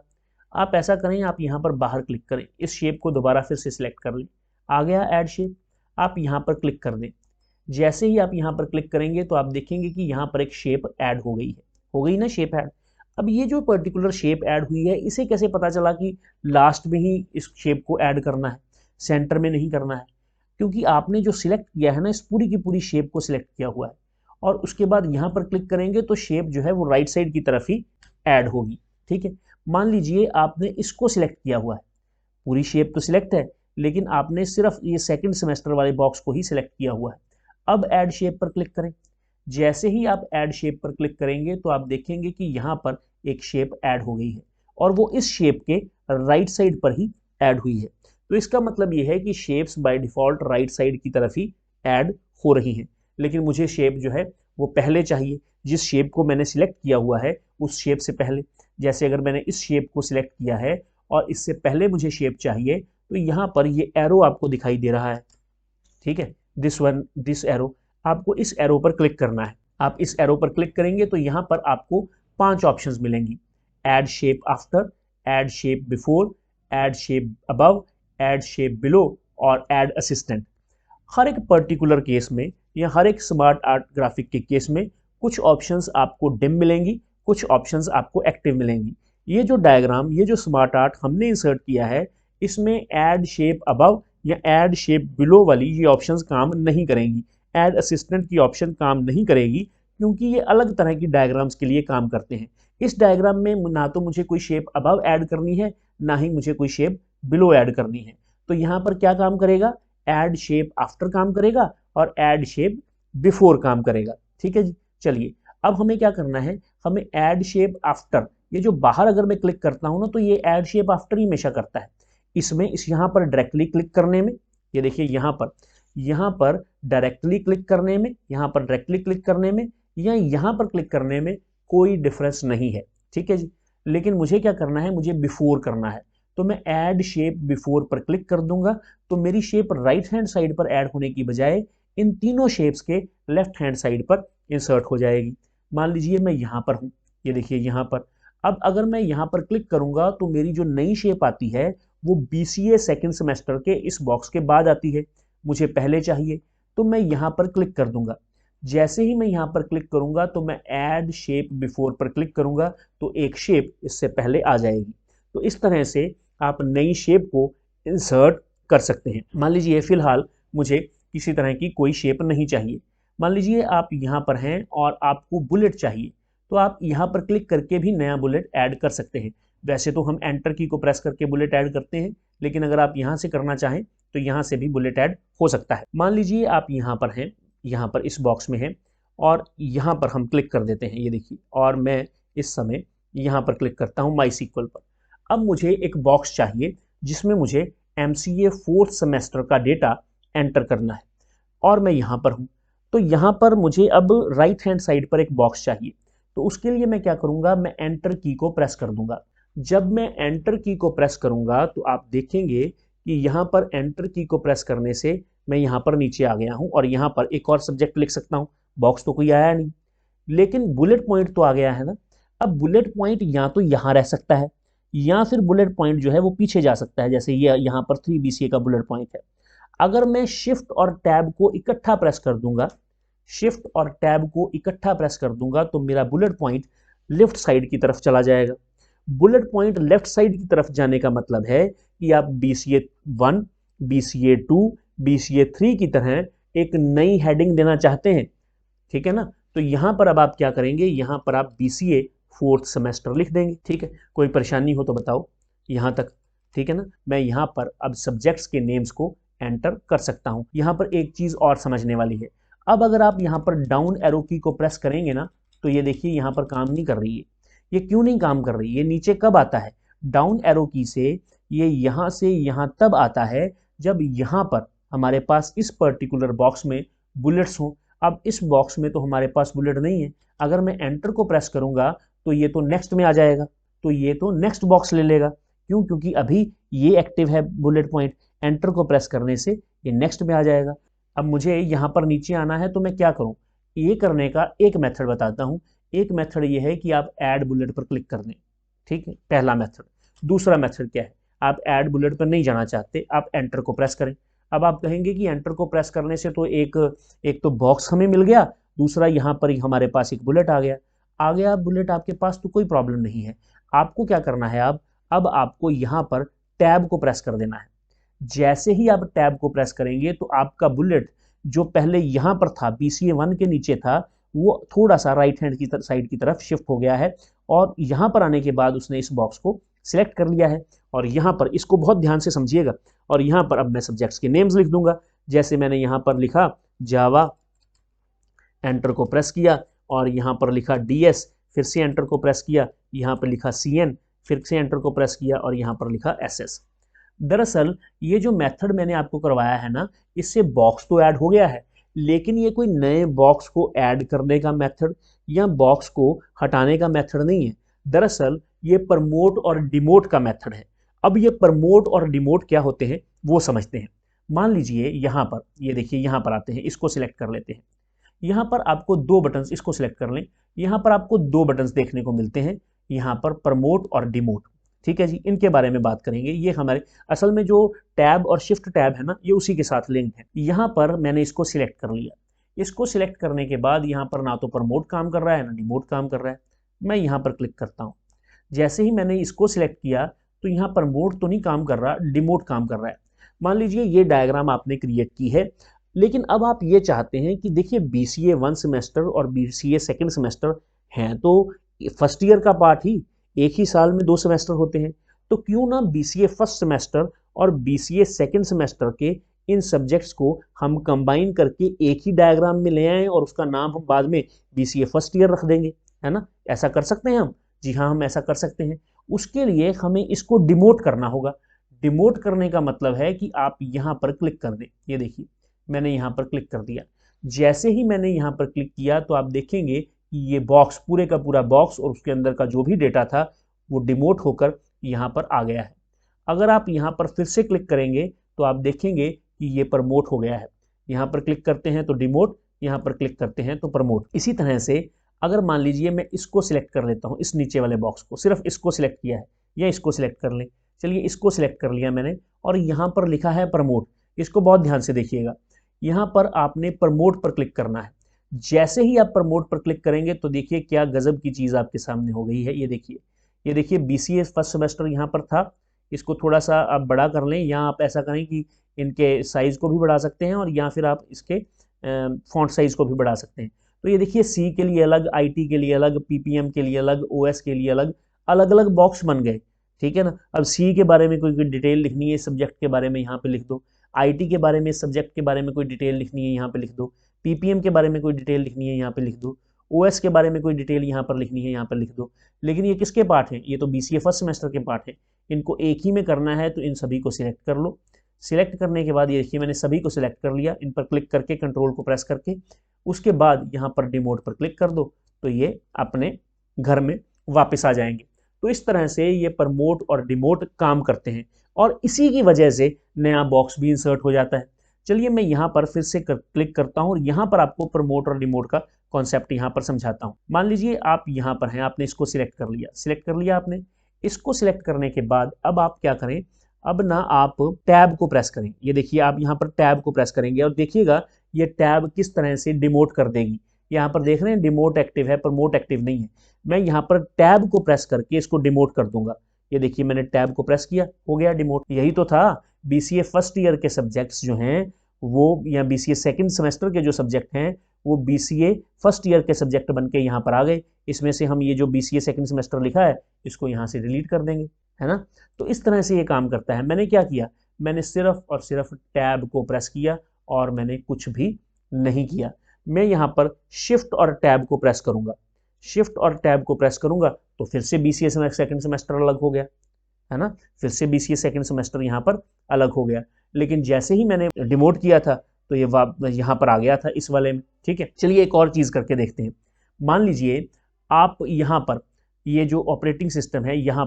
आप ऐसा करें, आप यहाँ पर बाहर क्लिक करें, इस शेप को दोबारा फिर से सिलेक्ट कर लें, आ गया ऐड शेप। आप यहाँ पर क्लिक कर दें। जैसे ही आप यहाँ पर क्लिक करेंगे तो आप देखेंगे कि यहाँ पर एक शेप ऐड हो गई है, हो गई ना शेप ऐड। अब ये जो पर्टिकुलर शेप ऐड हुई है, इसे कैसे पता चला कि लास्ट में ही इस शेप को ऐड करना है, सेंटर में नहीं करना है? क्योंकि आपने जो सिलेक्ट किया है ना, इस पूरी की पूरी शेप को सिलेक्ट किया हुआ है, और उसके बाद यहाँ पर क्लिक करेंगे तो शेप जो है वो राइट साइड की तरफ ही ऐड होगी। ठीक है, मान लीजिए आपने इसको सिलेक्ट किया हुआ है, पूरी शेप तो सिलेक्ट है, लेकिन आपने सिर्फ ये सेकंड सेमेस्टर वाले बॉक्स को ही सिलेक्ट किया हुआ है। अब ऐड शेप पर क्लिक करें। जैसे ही आप ऐड शेप पर क्लिक करेंगे तो आप देखेंगे कि यहाँ पर एक शेप ऐड हो गई है, और वो इस शेप के राइट साइड पर ही ऐड हुई है। तो इसका मतलब ये है कि shapes by default right side की तरफ ही ऐड हो रही हैं, लेकिन मुझे शेप जो है वो पहले चाहिए, जिस शेप को मैंने सिलेक्ट किया हुआ है उस शेप से पहले। जैसे अगर मैंने इस शेप को सिलेक्ट किया है और इससे पहले मुझे शेप चाहिए, तो यहाँ पर ये एरो आपको दिखाई दे रहा है। ठीक है, दिस एरो, आपको इस एरो पर क्लिक करना है। आप इस एरो पर क्लिक करेंगे तो यहाँ पर आपको 5 ऑप्शंस मिलेंगी। Add shape after, add shape before, add shape above, add shape below और ऐड असिस्टेंट। हर एक पर्टिकुलर केस में या हर एक स्मार्ट आर्ट ग्राफिक के केस में कुछ ऑप्शंस आपको डिम मिलेंगी, कुछ ऑप्शंस आपको एक्टिव मिलेंगी। ये जो डायग्राम, ये जो स्मार्ट आर्ट हमने इंसर्ट किया है, इसमें ऐड शेप अबव या ऐड शेप बिलो वाली ये ऑप्शंस काम नहीं करेंगी, ऐड असिस्टेंट की ऑप्शन काम नहीं करेगी, क्योंकि ये अलग तरह की डायग्राम्स के लिए काम करते हैं। इस डायग्राम में ना तो मुझे कोई शेप अबव ऐड करनी है, ना ही मुझे कोई शेप बिलो ऐड करनी है। तो यहाँ पर क्या काम करेगा? ऐड शेप आफ्टर काम करेगा और ऐड शेप बिफोर काम करेगा। ठीक है जी, चलिए अब हमें क्या करना है, हमें ऐड शेप आफ्टर, ये जो बाहर अगर मैं क्लिक करता हूं ना, तो ये ऐड शेप आफ्टर ही हमेशा करता है। इसमें इस यहाँ पर डायरेक्टली क्लिक करने में, ये देखिए यहाँ पर डायरेक्टली क्लिक करने में, यहाँ पर डायरेक्टली क्लिक करने में या यहाँ पर क्लिक करने में कोई डिफरेंस नहीं है। ठीक है जी, लेकिन मुझे क्या करना है, मुझे बिफोर करना है। तो मैं ऐड शेप बिफोर पर क्लिक कर दूंगा, तो मेरी शेप राइट हैंड साइड पर ऐड होने की बजाय इन तीनों शेप्स के लेफ्ट हैंड साइड पर इंसर्ट हो जाएगी। मान लीजिए मैं यहाँ पर हूँ, ये देखिए यहाँ पर। अब अगर मैं यहाँ पर क्लिक करूंगा तो मेरी जो नई शेप आती है वो BCA सेकेंड सेमेस्टर के इस बॉक्स के बाद आती है, मुझे पहले चाहिए। तो मैं यहाँ पर क्लिक कर दूंगा। जैसे ही मैं यहाँ पर क्लिक करूंगा तो मैं ऐड शेप बिफोर पर क्लिक करूंगा, तो एक शेप इससे पहले आ जाएगी। तो इस तरह से आप नई शेप को इंसर्ट कर सकते हैं। मान लीजिए फिलहाल मुझे किसी तरह की कोई शेप नहीं चाहिए। मान लीजिए आप यहाँ पर हैं और आपको बुलेट चाहिए, तो आप यहाँ पर क्लिक करके भी नया बुलेट ऐड कर सकते हैं। वैसे तो हम एंटर की को प्रेस करके बुलेट ऐड करते हैं, लेकिन अगर आप यहाँ से करना चाहें तो यहाँ से भी बुलेट ऐड हो सकता है। मान लीजिए आप यहाँ पर हैं, यहाँ पर इस बॉक्स में हैं, और यहाँ पर हम क्लिक कर देते हैं, ये देखिए, और मैं इस समय यहाँ पर क्लिक करता हूँ माई सीक्वल पर। अब मुझे एक बॉक्स चाहिए जिसमें मुझे MCA 4th सेमेस्टर का डेटा एंटर करना है, और मैं यहाँ पर हूँ। तो यहाँ पर मुझे अब राइट हैंड साइड पर एक बॉक्स चाहिए। तो उसके लिए मैं क्या करूँगा, मैं एंटर की को प्रेस कर दूंगा। जब मैं एंटर की को प्रेस करूँगा तो आप देखेंगे कि यहाँ पर एंटर की को प्रेस करने से मैं यहाँ पर नीचे आ गया हूँ, और यहाँ पर एक और सब्जेक्ट लिख सकता हूँ। बॉक्स तो कोई आया नहीं, लेकिन बुलेट पॉइंट तो आ गया है ना। अब बुलेट पॉइंट या तो यहाँ रह सकता है, या फिर बुलेट पॉइंट जो है वो पीछे जा सकता है, जैसे ये यहाँ पर 3 BCA का बुलेट पॉइंट है। अगर मैं शिफ्ट और टैब को इकट्ठा प्रेस कर दूंगा, शिफ्ट और टैब को इकट्ठा प्रेस कर दूंगा, तो मेरा बुलेट पॉइंट लेफ्ट साइड की तरफ चला जाएगा। बुलेट पॉइंट लेफ्ट साइड की तरफ जाने का मतलब है कि आप BCA 1, BCA 2, BCA 3 की तरह एक नई हेडिंग देना चाहते हैं। ठीक है ना, तो यहाँ पर अब आप क्या करेंगे, यहाँ पर आप BCA 4th सेमेस्टर लिख देंगे। ठीक है, कोई परेशानी हो तो बताओ यहाँ तक। ठीक है ना, मैं यहाँ पर अब सब्जेक्ट्स के नेम्स को एंटर कर सकता हूँ। यहाँ पर एक चीज़ और समझने वाली है। अब अगर आप यहाँ पर डाउन एरो की को प्रेस करेंगे ना, तो ये देखिए यहाँ पर काम नहीं कर रही है। ये क्यों नहीं काम कर रही है? ये नीचे कब आता है? डाउन एरो की से ये यहाँ से यहाँ तब आता है जब यहाँ पर हमारे पास इस पर्टिकुलर बॉक्स में बुलेट्स हों। अब इस बॉक्स में तो हमारे पास बुलेट नहीं है, अगर मैं एंटर को प्रेस करूंगा तो ये तो नेक्स्ट में आ जाएगा, तो ये तो नेक्स्ट बॉक्स ले लेगा। क्यों? क्योंकि अभी ये एक्टिव है बुलेट पॉइंट, एंटर को प्रेस करने से ये नेक्स्ट में आ जाएगा। अब मुझे यहाँ पर नीचे आना है तो मैं क्या करूँ? ये करने का एक मेथड बताता हूँ। एक मेथड ये है कि आप ऐड बुलेट पर क्लिक कर दें, ठीक है, पहला मेथड। दूसरा मेथड क्या है? आप ऐड बुलेट पर नहीं जाना चाहते, आप एंटर को प्रेस करें। अब आप कहेंगे कि एंटर को प्रेस करने से तो एक तो बॉक्स हमें मिल गया, दूसरा यहाँ पर हमारे पास एक बुलेट आ गया बुलेट आपके पास तो कोई प्रॉब्लम नहीं है। आपको क्या करना है? अब आपको यहाँ पर टैब को प्रेस कर देना है। जैसे ही आप टैब को प्रेस करेंगे तो आपका बुलेट जो पहले यहाँ पर था, BCA1 के नीचे था, वो थोड़ा सा राइट हैंड की साइड की तरफ शिफ्ट हो गया है और यहाँ पर आने के बाद उसने इस बॉक्स को सिलेक्ट कर लिया है। और यहाँ पर इसको बहुत ध्यान से समझिएगा, और यहाँ पर अब मैं सब्जेक्ट्स के नेम्स लिख दूंगा। जैसे मैंने यहाँ पर लिखा जावा, एंटर को प्रेस किया, और यहाँ पर लिखा DS, फिर से एंटर को प्रेस किया, यहाँ पर लिखा CN, फिर से एंटर को प्रेस किया, और यहाँ पर लिखा SS। दरअसल ये जो मेथड मैंने आपको करवाया है ना, इससे बॉक्स तो ऐड हो गया है, लेकिन ये कोई नए बॉक्स को ऐड करने का मेथड या बॉक्स को हटाने का मेथड नहीं है। दरअसल ये प्रमोट और डिमोट का मेथड है। अब ये प्रमोट और डिमोट क्या होते हैं वो समझते हैं। मान लीजिए यहाँ पर, ये देखिए यहाँ पर आते हैं, इसको सिलेक्ट कर लेते हैं। यहाँ पर आपको दो बटन्स, इसको सिलेक्ट कर लें, यहाँ पर आपको दो बटन्स देखने को मिलते हैं, यहाँ पर प्रमोट और डिमोट। ठीक है जी, इनके बारे में बात करेंगे। ये हमारे असल में जो टैब और शिफ्ट टैब है ना, ये उसी के साथ लिंक है। यहाँ पर मैंने इसको सिलेक्ट कर लिया। इसको सिलेक्ट करने के बाद यहाँ पर ना तो प्रमोट काम कर रहा है ना डिमोट काम कर रहा है। मैं यहाँ पर क्लिक करता हूँ। जैसे ही मैंने इसको सिलेक्ट किया तो यहाँ प्रमोट तो नहीं काम कर रहा, डिमोट काम कर रहा है। मान लीजिए ये डायग्राम आपने क्रिएट की है, लेकिन अब आप ये चाहते हैं कि देखिए BCA 1 सेमेस्टर और BCA सेकेंड सेमेस्टर हैं तो फर्स्ट ईयर का पार्ट ही, एक ही साल में 2 सेमेस्टर होते हैं, तो क्यों ना BCA फर्स्ट सेमेस्टर और BCA सेकेंड सेमेस्टर के इन सब्जेक्ट्स को हम कंबाइन करके एक ही डायग्राम में ले आएं और उसका नाम हम बाद में BCA फर्स्ट ईयर रख देंगे, है ना? ऐसा कर सकते हैं हम? जी हाँ, हम ऐसा कर सकते हैं। उसके लिए हमें इसको डिमोट करना होगा। डिमोट करने का मतलब है कि आप यहाँ पर क्लिक कर दें। ये देखिए मैंने यहाँ पर क्लिक कर दिया। जैसे ही मैंने यहाँ पर क्लिक किया तो आप देखेंगे कि ये बॉक्स, पूरे का पूरा बॉक्स और उसके अंदर का जो भी डेटा था वो डिमोट होकर यहाँ पर आ गया है। अगर आप यहाँ पर फिर से क्लिक करेंगे तो आप देखेंगे कि ये प्रमोट हो गया है। यहाँ पर क्लिक करते हैं तो डिमोट, यहाँ पर क्लिक करते हैं तो प्रमोट। इसी तरह से अगर मान लीजिए मैं इसको सिलेक्ट कर लेता हूँ, इस नीचे वाले बॉक्स को, सिर्फ इसको सिलेक्ट किया है, या इसको सिलेक्ट कर लें। चलिए इसको सिलेक्ट कर लिया मैंने और यहाँ पर लिखा है प्रमोट। इसको बहुत ध्यान से देखिएगा, यहाँ पर आपने प्रमोट पर क्लिक करना है। जैसे ही आप प्रमोट पर क्लिक करेंगे तो देखिए क्या गजब की चीज़ आपके सामने हो गई है। ये देखिए BCA फर्स्ट सेमेस्टर यहाँ पर था, इसको थोड़ा सा आप बड़ा कर लें, या आप ऐसा करें कि इनके साइज़ को भी बढ़ा सकते हैं और या फिर आप इसके फॉन्ट साइज़ को भी बढ़ा सकते हैं। तो ये देखिए C के लिए अलग, IT के लिए अलग, PPM के लिए अलग, OS के लिए अलग, अलग अलग बॉक्स बन गए। ठीक है ना? अब C के बारे में कोई डिटेल लिखनी है, सब्जेक्ट के बारे में यहाँ पे लिख दो। IT के बारे में, सब्जेक्ट के बारे में कोई डिटेल लिखनी है यहाँ पे लिख दो। PPM के बारे में कोई डिटेल लिखनी है यहाँ पे लिख दो। OS के बारे में कोई डिटेल यहाँ पर लिखनी है यहाँ पर लिख दो। लेकिन ये किसके पार्ट हैं? ये तो BCA फर्स्ट सेमेस्टर के पार्ट है। इनको एक ही में करना है तो इन सभी को सिलेक्ट कर लो। सिलेक्ट करने के बाद ये देखिए मैंने सभी को सिलेक्ट कर लिया। इन पर क्लिक करके कंट्रोल को प्रेस करके उसके बाद यहाँ पर डिमोट पर क्लिक कर दो तो ये अपने घर में वापस आ जाएंगे। तो इस तरह से ये प्रमोट और डिमोट काम करते हैं और इसी की वजह से नया बॉक्स भी इंसर्ट हो जाता है। चलिए मैं यहाँ पर फिर से क्लिक करता हूँ और यहाँ पर आपको प्रमोट और डिमोट का कॉन्सेप्ट यहाँ पर समझाता हूँ। मान लीजिए आप यहाँ पर हैं, आपने इसको सिलेक्ट कर लिया आपने। इसको सिलेक्ट करने के बाद अब आप क्या करें, अब ना आप टैब को प्रेस करें। ये देखिए आप यहाँ पर टैब को प्रेस करेंगे और देखिएगा ये टैब किस तरह से डिमोट कर देगी। यहाँ पर देख रहे हैं डिमोट एक्टिव है, प्रमोट एक्टिव नहीं है। मैं यहाँ पर टैब को प्रेस करके इसको डिमोट कर दूंगा। ये देखिए मैंने टैब को प्रेस किया, हो गया डिमोट। यही तो था, BCA फर्स्ट ईयर के सब्जेक्ट्स जो हैं वो, या BCA सेकेंड सेमेस्टर के जो सब्जेक्ट हैं वो BCA फर्स्ट ईयर के सब्जेक्ट बन के यहाँ पर आ गए। इसमें से हम ये जो BCA सेकेंड सेमेस्टर लिखा है इसको यहाँ से डिलीट कर देंगे, है ना? तो इस तरह से ये काम करता है। मैंने क्या किया, मैंने सिर्फ और सिर्फ टैब को प्रेस किया और मैंने कुछ भी नहीं किया। मैं यहाँ पर शिफ्ट और टैब को प्रेस करूंगा, शिफ्ट और टैब को प्रेस करूंगा तो फिर से BCA सेकेंड सेमेस्टर अलग हो गया, है ना? फिर से BCA सेकेंड सेमेस्टर यहाँ पर अलग हो गया। लेकिन जैसे ही मैंने डिमोट किया था तो ये यहाँ पर आ गया था इस वाले में। ठीक है, चलिए एक और चीज़ करके देखते हैं। मान लीजिए आप यहाँ पर ये जो ऑपरेटिंग सिस्टम है यहाँ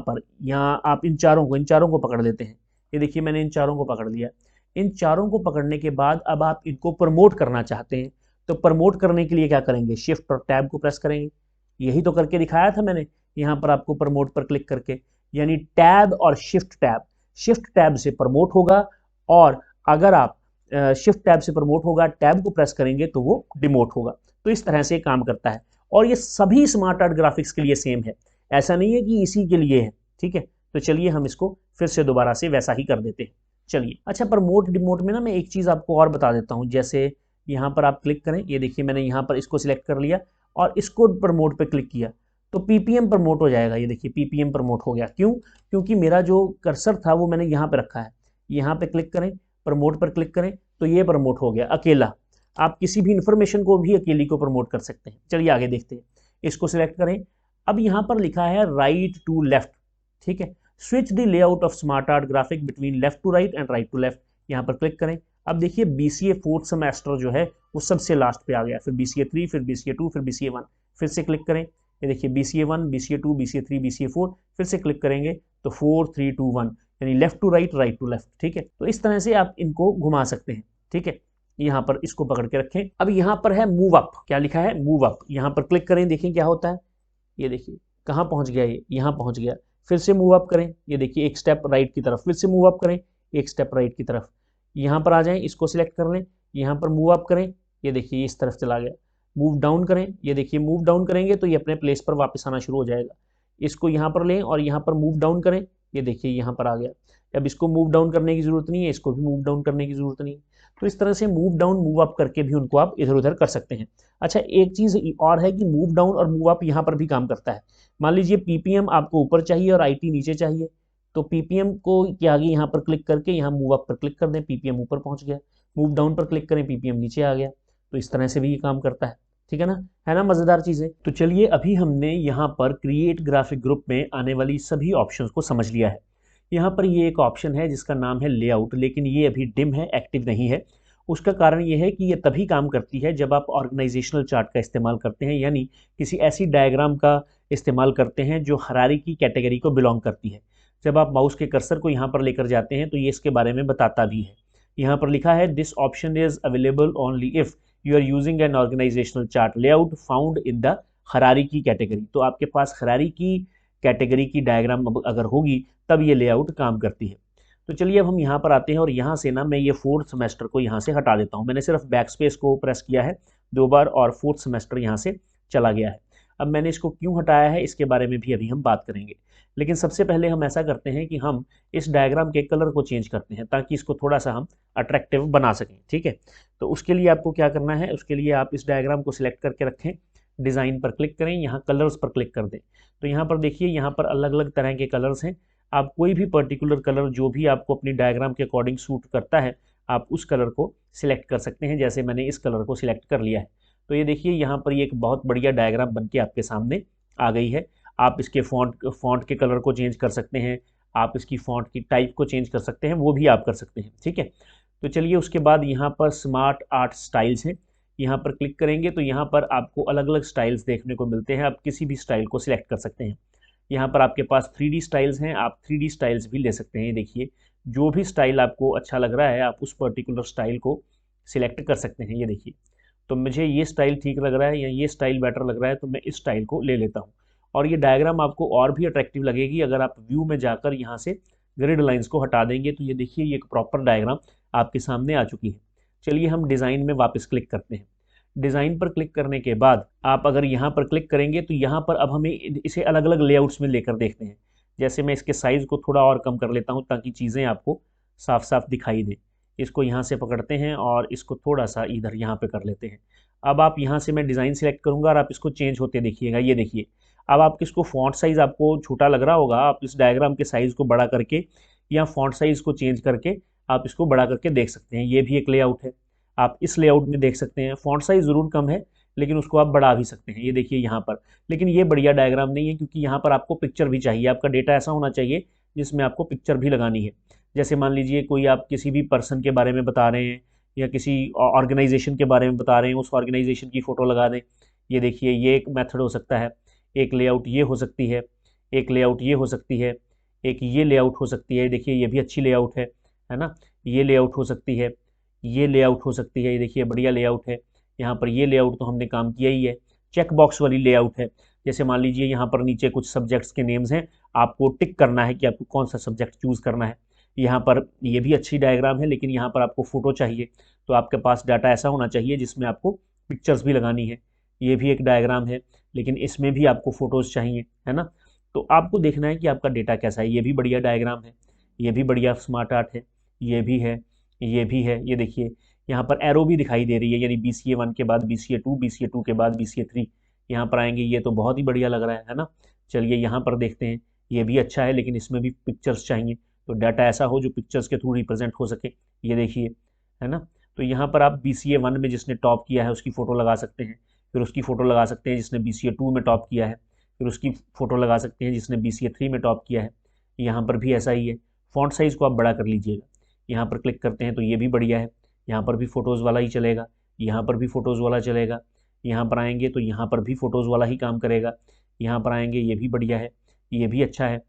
आप इन चारों को पकड़ लेते हैं। ये देखिए मैंने इन चारों को पकड़ लिया। इन चारों को पकड़ने के बाद अब आप इनको प्रमोट करना चाहते हैं, तो प्रमोट करने के लिए क्या करेंगे, शिफ्ट और टैब को प्रेस करेंगे। यही तो करके दिखाया था मैंने यहाँ पर आपको प्रमोट पर क्लिक करके, यानी टैब और शिफ्ट टैब से प्रमोट होगा, और अगर आप शिफ्ट टैब से प्रमोट होगा, टैब को प्रेस करेंगे तो वो डिमोट होगा। तो इस तरह से काम करता है, और ये सभी स्मार्ट आर्ट ग्राफिक्स के लिए सेम है, ऐसा नहीं है कि इसी के लिए है। ठीक है, तो चलिए हम इसको फिर से दोबारा से वैसा ही कर देते हैं। चलिए, अच्छा प्रमोट डिमोट में ना मैं एक चीज़ आपको और बता देता हूँ। जैसे यहाँ पर आप क्लिक करें, ये देखिए मैंने यहाँ पर इसको सिलेक्ट कर लिया और इसको प्रमोट पे क्लिक किया तो पीपीएम प्रमोट हो जाएगा। ये देखिए पीपीएम प्रमोट हो गया। क्यों? क्योंकि मेरा जो कर्सर था वो मैंने यहाँ पे रखा है। यहाँ पे क्लिक करें, प्रमोट पर क्लिक करें तो ये प्रमोट हो गया अकेला। आप किसी भी इंफॉर्मेशन को भी अकेली को प्रमोट कर सकते हैं। चलिए आगे देखते हैं। इसको सिलेक्ट करें। अब यहाँ पर लिखा है राइट टू लेफ्ट। ठीक है, switch the layout of smart art graphic between left to right and right to left. यहाँ पर क्लिक करें। अब देखिए बीसीए फोर्थ सेमेस्टर जो है वो सबसे लास्ट पे आ गया, फिर बीसीए 3, फिर बीसीए 2, फिर बीसीए 1। फिर से क्लिक करें, ये देखिए बीसीए 1, बीसीए 2, बीसीए 3, बीसीए 4। फिर से क्लिक करेंगे तो 4 3 2 1, यानी left to right, right to left. ठीक है, तो इस तरह से आप इनको घुमा सकते हैं। ठीक है, यहाँ पर इसको पकड़ के रखें। अब यहाँ पर है मूव अप। क्या लिखा है? Move up. यहाँ पर क्लिक करें, देखें क्या होता है। ये देखिए कहाँ पहुँच गया, ये यहाँ पहुँच गया। फिर से मूव अप करें, ये देखिए एक स्टेप राइट की तरफ। फिर से मूव अप करें, एक स्टेप राइट की तरफ। यहाँ पर आ जाएं, इसको सिलेक्ट कर लें, यहाँ पर मूव अप करें, ये देखिए इस तरफ चला गया। मूव डाउन करें, ये देखिए मूव डाउन करेंगे तो ये अपने प्लेस पर वापस आना शुरू हो जाएगा। इसको यहाँ पर लें और यहाँ पर मूव डाउन करें, ये देखिए यहाँ पर आ गया। अब इसको मूव डाउन करने की ज़रूरत नहीं है, इसको भी मूव डाउन करने की ज़रूरत नहीं है। तो इस तरह से मूव डाउन मूव अप करके भी उनको आप इधर उधर कर सकते हैं। अच्छा, एक चीज़ और है कि मूव डाउन और मूव अप यहाँ पर भी काम करता है। मान लीजिए पीपीएम आपको ऊपर चाहिए और आईटी नीचे चाहिए, तो पीपीएम को के आगे यहाँ पर क्लिक करके यहाँ मूव अप पर क्लिक कर दें, पीपीएम ऊपर पहुँच गया। मूव डाउन पर क्लिक करें, पीपीएम नीचे आ गया। तो इस तरह से भी ये काम करता है। ठीक है ना मज़ेदार चीज़ें। तो चलिए अभी हमने यहाँ पर क्रिएट ग्राफिक ग्रुप में आने वाली सभी ऑप्शंस को समझ लिया है। यहाँ पर ये एक ऑप्शन है जिसका नाम है लेआउट, लेकिन ये अभी डिम है, एक्टिव नहीं है। उसका कारण ये है कि ये तभी काम करती है जब आप ऑर्गेनाइजेशनल चार्ट का इस्तेमाल करते हैं, यानी किसी ऐसी डायग्राम का इस्तेमाल करते हैं जो हायरार्की कैटेगरी को बिलोंग करती है। जब आप माउस के कर्सर को यहाँ पर लेकर जाते हैं तो ये इसके बारे में बताता भी है। यहाँ पर लिखा है this option is available only if you are using an organisational chart layout found in the hierarchy category. तो आपके पास हायरार्की कैटेगरी की डायग्राम अगर होगी तब ये लेआउट काम करती है। तो चलिए अब हम यहाँ पर आते हैं और यहाँ से ना मैं ये फोर्थ सेमेस्टर को यहाँ से हटा देता हूँ। मैंने सिर्फ बैक स्पेस को प्रेस किया है 2 बार और फोर्थ सेमेस्टर यहाँ से चला गया है। अब मैंने इसको क्यों हटाया है इसके बारे में भी अभी हम बात करेंगे, लेकिन सबसे पहले हम ऐसा करते हैं कि हम इस डायग्राम के कलर को चेंज करते हैं ताकि इसको थोड़ा सा हम अट्रैक्टिव बना सकें। ठीक है, तो उसके लिए आपको क्या करना है, उसके लिए आप इस डायग्राम को सिलेक्ट करके रखें, डिज़ाइन पर क्लिक करें, यहाँ कलर्स पर क्लिक कर दें। तो यहाँ पर देखिए यहाँ पर अलग अलग तरह के कलर्स हैं। आप कोई भी पर्टिकुलर कलर जो भी आपको अपनी डायग्राम के अकॉर्डिंग सूट करता है आप उस कलर को सिलेक्ट कर सकते हैं। जैसे मैंने इस कलर को सिलेक्ट कर लिया है, तो ये देखिए यहाँ पर ये एक बहुत बढ़िया डायग्राम बन के आपके सामने आ गई है। आप इसके फॉन्ट के कलर को चेंज कर सकते हैं, आप इसकी फॉन्ट की टाइप को चेंज कर सकते हैं, वो भी आप कर सकते हैं। ठीक है, तो चलिए उसके बाद यहाँ पर स्मार्ट आर्ट स्टाइल्स हैं, यहाँ पर क्लिक करेंगे तो यहाँ पर आपको अलग अलग स्टाइल्स देखने को मिलते हैं। आप किसी भी स्टाइल को सिलेक्ट कर सकते हैं। यहाँ पर आपके पास 3D स्टाइल्स हैं, आप 3D स्टाइल्स भी ले सकते हैं। देखिए जो भी स्टाइल आपको अच्छा लग रहा है आप उस पर्टिकुलर स्टाइल को सिलेक्ट कर सकते हैं। ये देखिए, तो मुझे ये स्टाइल ठीक लग रहा है या ये स्टाइल बेटर लग रहा है तो मैं इस स्टाइल को ले लेता हूँ। और ये डायग्राम आपको और भी अट्रैक्टिव लगेगी अगर आप व्यू में जाकर यहाँ से ग्रिड लाइन्स को हटा देंगे। तो ये देखिए ये एक प्रॉपर डायग्राम आपके सामने आ चुकी है। चलिए हम डिज़ाइन में वापस क्लिक करते हैं। डिज़ाइन पर क्लिक करने के बाद आप अगर यहाँ पर क्लिक करेंगे तो यहाँ पर अब हमें इसे अलग अलग लेआउट्स में लेकर देखते हैं। जैसे मैं इसके साइज़ को थोड़ा और कम कर लेता हूँ ताकि चीज़ें आपको साफ साफ दिखाई दें। इसको यहाँ से पकड़ते हैं और इसको थोड़ा सा इधर यहाँ पे कर लेते हैं। अब आप यहाँ से मैं डिज़ाइन सेलेक्ट करूँगा और आप इसको चेंज होते देखिएगा। ये देखिए अब आप इसको फ़ॉन्ट साइज़ आपको छोटा लग रहा होगा, आप इस डायग्राम के साइज़ को बड़ा करके या फ़ॉन्ट साइज़ को चेंज करके आप इसको बड़ा करके देख सकते हैं। ये भी एक लेआउट है, आप इस लेआउट में देख सकते हैं। फ़ॉन्ट साइज़ ज़रूर कम है लेकिन उसको आप बढ़ा भी सकते हैं। ये देखिए यहाँ पर, लेकिन ये बढ़िया डायग्राम नहीं है क्योंकि यहाँ पर आपको पिक्चर भी चाहिए। आपका डेटा ऐसा होना चाहिए जिसमें आपको पिक्चर भी लगानी है। जैसे मान लीजिए कोई आप किसी भी पर्सन के बारे में बता रहे हैं या किसी ऑर्गेनाइजेशन के बारे में बता रहे हैं, उस ऑर्गेनाइजेशन की फ़ोटो लगा दें। ये देखिए, ये एक मेथड हो सकता है। एक लेआउट ये हो सकती है, एक लेआउट ये हो सकती है, एक ये लेआउट हो सकती है। देखिए ये भी अच्छी लेआउट है ना। ये लेआउट हो सकती है, ये लेआउट हो सकती है। ये देखिए बढ़िया लेआउट है। यहाँ पर ये लेआउट तो हमने काम किया ही है। चेक बॉक्स वाली लेआउट है। जैसे मान लीजिए यहाँ पर नीचे कुछ सब्जेक्ट्स के नेम्स हैं, आपको टिक करना है कि आपको कौन सा सब्जेक्ट चूज़ करना है। यहाँ पर ये भी अच्छी डायग्राम है, लेकिन यहाँ पर आपको फ़ोटो चाहिए, तो आपके पास डाटा ऐसा होना चाहिए जिसमें आपको पिक्चर्स भी लगानी है। ये भी एक डायग्राम है, लेकिन इसमें भी आपको फ़ोटोज़ चाहिए, है ना। तो आपको देखना है कि आपका डेटा कैसा है। ये भी बढ़िया डायग्राम है, ये भी बढ़िया स्मार्ट आर्ट है, ये भी है, ये भी है। ये देखिए यहाँ पर एरो भी दिखाई दे रही है, यानी BCA 1 के बाद BCA 2, BCA 2 के बाद BCA 3। यहाँ पर आएंगे, ये तो बहुत ही बढ़िया लग रहा है ना। चलिए यहाँ पर देखते हैं, ये भी अच्छा है, लेकिन इसमें भी पिक्चर्स चाहिए। तो डाटा ऐसा हो जो पिक्चर्स के थ्रू रिप्रेजेंट हो सके। ये देखिए, है ना। तो यहाँ पर आप BCA 1 में जिसने टॉप किया है उसकी फ़ोटो लगा सकते हैं, फिर उसकी फ़ोटो लगा सकते हैं जिसने BCA 2 में टॉप किया है, फिर उसकी फ़ोटो लगा सकते हैं जिसने BCA 3 में टॉप किया है। यहाँ पर भी ऐसा ही है। फ़ॉन्ट साइज़ को आप बड़ा कर लीजिएगा। यहाँ पर क्लिक करते हैं तो ये भी बढ़िया है। यहाँ पर भी फ़ोटोज़ वाला ही चलेगा, यहाँ पर भी फ़ोटोज़ वाला चलेगा। यहाँ पर आएंगे तो यहाँ पर भी फ़ोटोज़ वाला ही काम करेगा। यहाँ पर आएंगे, ये भी बढ़िया है, ये भी अच्छा है।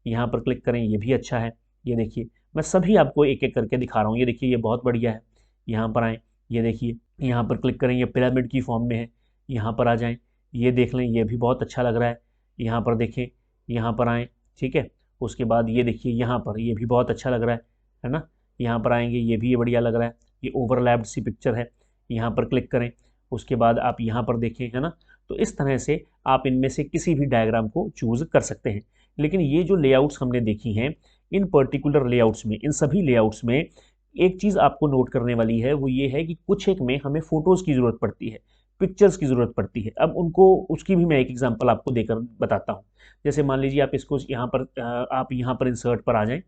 यहाँ पर क्लिक करें, ये भी अच्छा है। ये देखिए, मैं सभी आपको एक एक करके दिखा रहा हूँ। ये देखिए, ये बहुत बढ़िया है। यहाँ पर आएँ, ये देखिए, यहाँ पर क्लिक करें, ये पिरामिड की फॉर्म में है। यहाँ पर आ जाएँ, ये देख लें, ये भी बहुत अच्छा लग रहा है। यहाँ पर देखें, यहाँ पर आएँ, ठीक है। उसके बाद ये देखिए, यहाँ पर ये भी बहुत अच्छा लग रहा है ना। यहाँ पर आएंगे, ये भी बढ़िया लग रहा है। ये ओवरलैप्ड सी पिक्चर है। यहाँ पर क्लिक करें, उसके बाद आप यहाँ पर देखें, है ना। तो इस तरह से आप इनमें से किसी भी डायग्राम को चूज़ कर सकते हैं। लेकिन ये जो लेआउट्स हमने देखी हैं, इन पर्टिकुलर लेआउट्स में, इन सभी लेआउट्स में एक चीज़ आपको नोट करने वाली है, वो ये है कि कुछ एक में हमें फ़ोटोज़ की ज़रूरत पड़ती है, पिक्चर्स की ज़रूरत पड़ती है। अब उनको, उसकी भी मैं एक एग्जांपल आपको देकर बताता हूँ। जैसे मान लीजिए आप इसको यहाँ पर, आप यहाँ पर इंसर्ट पर आ जाएँ।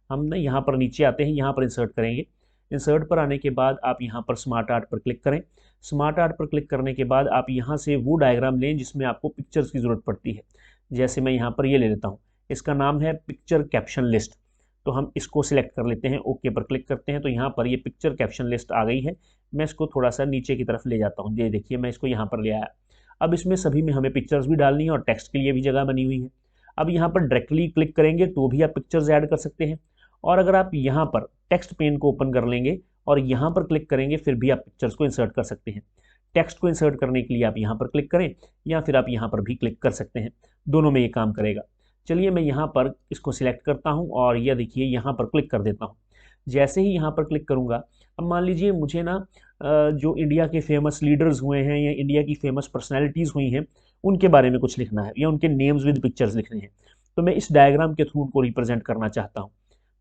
हम ना यहाँ पर नीचे आते हैं, यहाँ पर इंसर्ट करेंगे। इंसर्ट पर आने के बाद आप यहाँ पर स्मार्ट आर्ट पर क्लिक करें। स्मार्ट आर्ट पर क्लिक करने के बाद आप यहाँ से वो डायग्राम लें जिसमें आपको पिक्चर्स की ज़रूरत पड़ती है। जैसे मैं यहाँ पर ये ले लेता हूँ, इसका नाम है पिक्चर कैप्शन लिस्ट। तो हम इसको सिलेक्ट कर लेते हैं, ओके पर क्लिक करते हैं, तो यहाँ पर ये पिक्चर कैप्शन लिस्ट आ गई है। मैं इसको थोड़ा सा नीचे की तरफ ले जाता हूँ। ये देखिए, मैं इसको यहाँ पर ले आया। अब इसमें सभी में हमें पिक्चर्स भी डालनी है और टेक्स्ट के लिए भी जगह बनी हुई है। अब यहाँ पर डायरेक्टली क्लिक करेंगे तो भी आप पिक्चर्स ऐड कर सकते हैं, और अगर आप यहाँ पर टेक्स्ट पेन को ओपन कर लेंगे और यहाँ पर क्लिक करेंगे, फिर भी आप पिक्चर्स को इंसर्ट कर सकते हैं। टेक्स्ट को इंसर्ट करने के लिए आप यहाँ पर क्लिक करें, या फिर आप यहाँ पर भी क्लिक कर सकते हैं। दोनों में ये काम करेगा। चलिए मैं यहाँ पर इसको सिलेक्ट करता हूँ और यह देखिए यहाँ पर क्लिक कर देता हूँ। जैसे ही यहाँ पर क्लिक करूँगा, अब मान लीजिए मुझे ना जो इंडिया के फेमस लीडर्स हुए हैं या इंडिया की फेमस पर्सनैलिटीज़ हुई हैं, उनके बारे में कुछ लिखना है, या उनके नेम्स विद पिक्चर्स लिखने हैं। तो मैं इस डायग्राम के थ्रू उनको रिप्रेजेंट करना चाहता हूँ।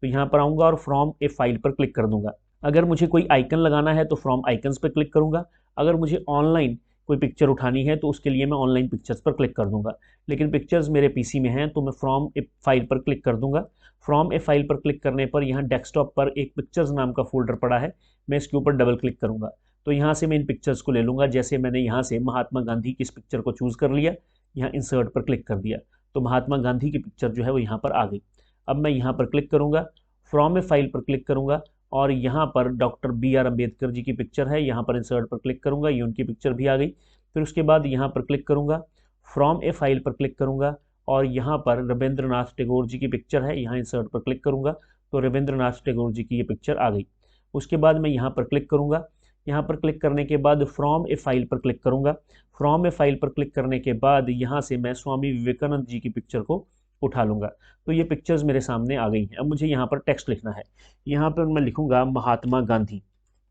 तो यहाँ पर आऊँगा और फ्रॉम ए फाइल पर क्लिक कर दूंगा। अगर मुझे कोई आइकन लगाना है तो फ्रॉम आइकन्स पर क्लिक करूँगा। अगर मुझे ऑनलाइन कोई पिक्चर उठानी है तो उसके लिए मैं ऑनलाइन पिक्चर्स पर क्लिक कर दूंगा। लेकिन पिक्चर्स मेरे पीसी में हैं तो मैं फ्रॉम ए फाइल पर क्लिक कर दूंगा। फ्रॉम ए फाइल पर क्लिक करने पर यहाँ डेस्कटॉप पर एक पिक्चर्स नाम का फोल्डर पड़ा है, मैं इसके ऊपर डबल क्लिक करूँगा। तो यहाँ से मैं इन पिक्चर्स को ले लूँगा। जैसे मैंने यहाँ से महात्मा गांधी की इस पिक्चर को चूज़ कर लिया, यहाँ इंसर्ट पर क्लिक कर दिया, तो महात्मा गांधी की पिक्चर जो है वो यहाँ पर आ गई। अब मैं यहाँ पर क्लिक करूँगा, फ्रॉम ए फाइल पर क्लिक करूँगा, और यहाँ पर डॉक्टर BR अम्बेडकर जी की पिक्चर है, यहाँ पर इंसर्ट पर क्लिक करूँगा, ये उनकी पिक्चर भी आ गई। फिर उसके बाद यहाँ पर क्लिक करूँगा, फ्रॉम ए फाइल पर क्लिक करूँगा, और यहाँ पर रविंद्रनाथ टैगोर जी की पिक्चर है, यहाँ इंसर्ट पर क्लिक करूँगा, तो रविंद्रनाथ टैगोर जी की ये पिक्चर आ गई। उसके बाद मैं यहाँ पर क्लिक करूँगा। यहाँ पर क्लिक करने के बाद फ्रॉम ए फाइल पर क्लिक करूँगा। फ्रॉम ए फाइल पर क्लिक करने के बाद यहाँ से मैं स्वामी विवेकानंद जी की पिक्चर को उठा लूँगा। तो ये पिक्चर्स मेरे सामने आ गई हैं। अब मुझे यहाँ पर टेक्स्ट लिखना है। यहाँ पर मैं लिखूँगा महात्मा गांधी,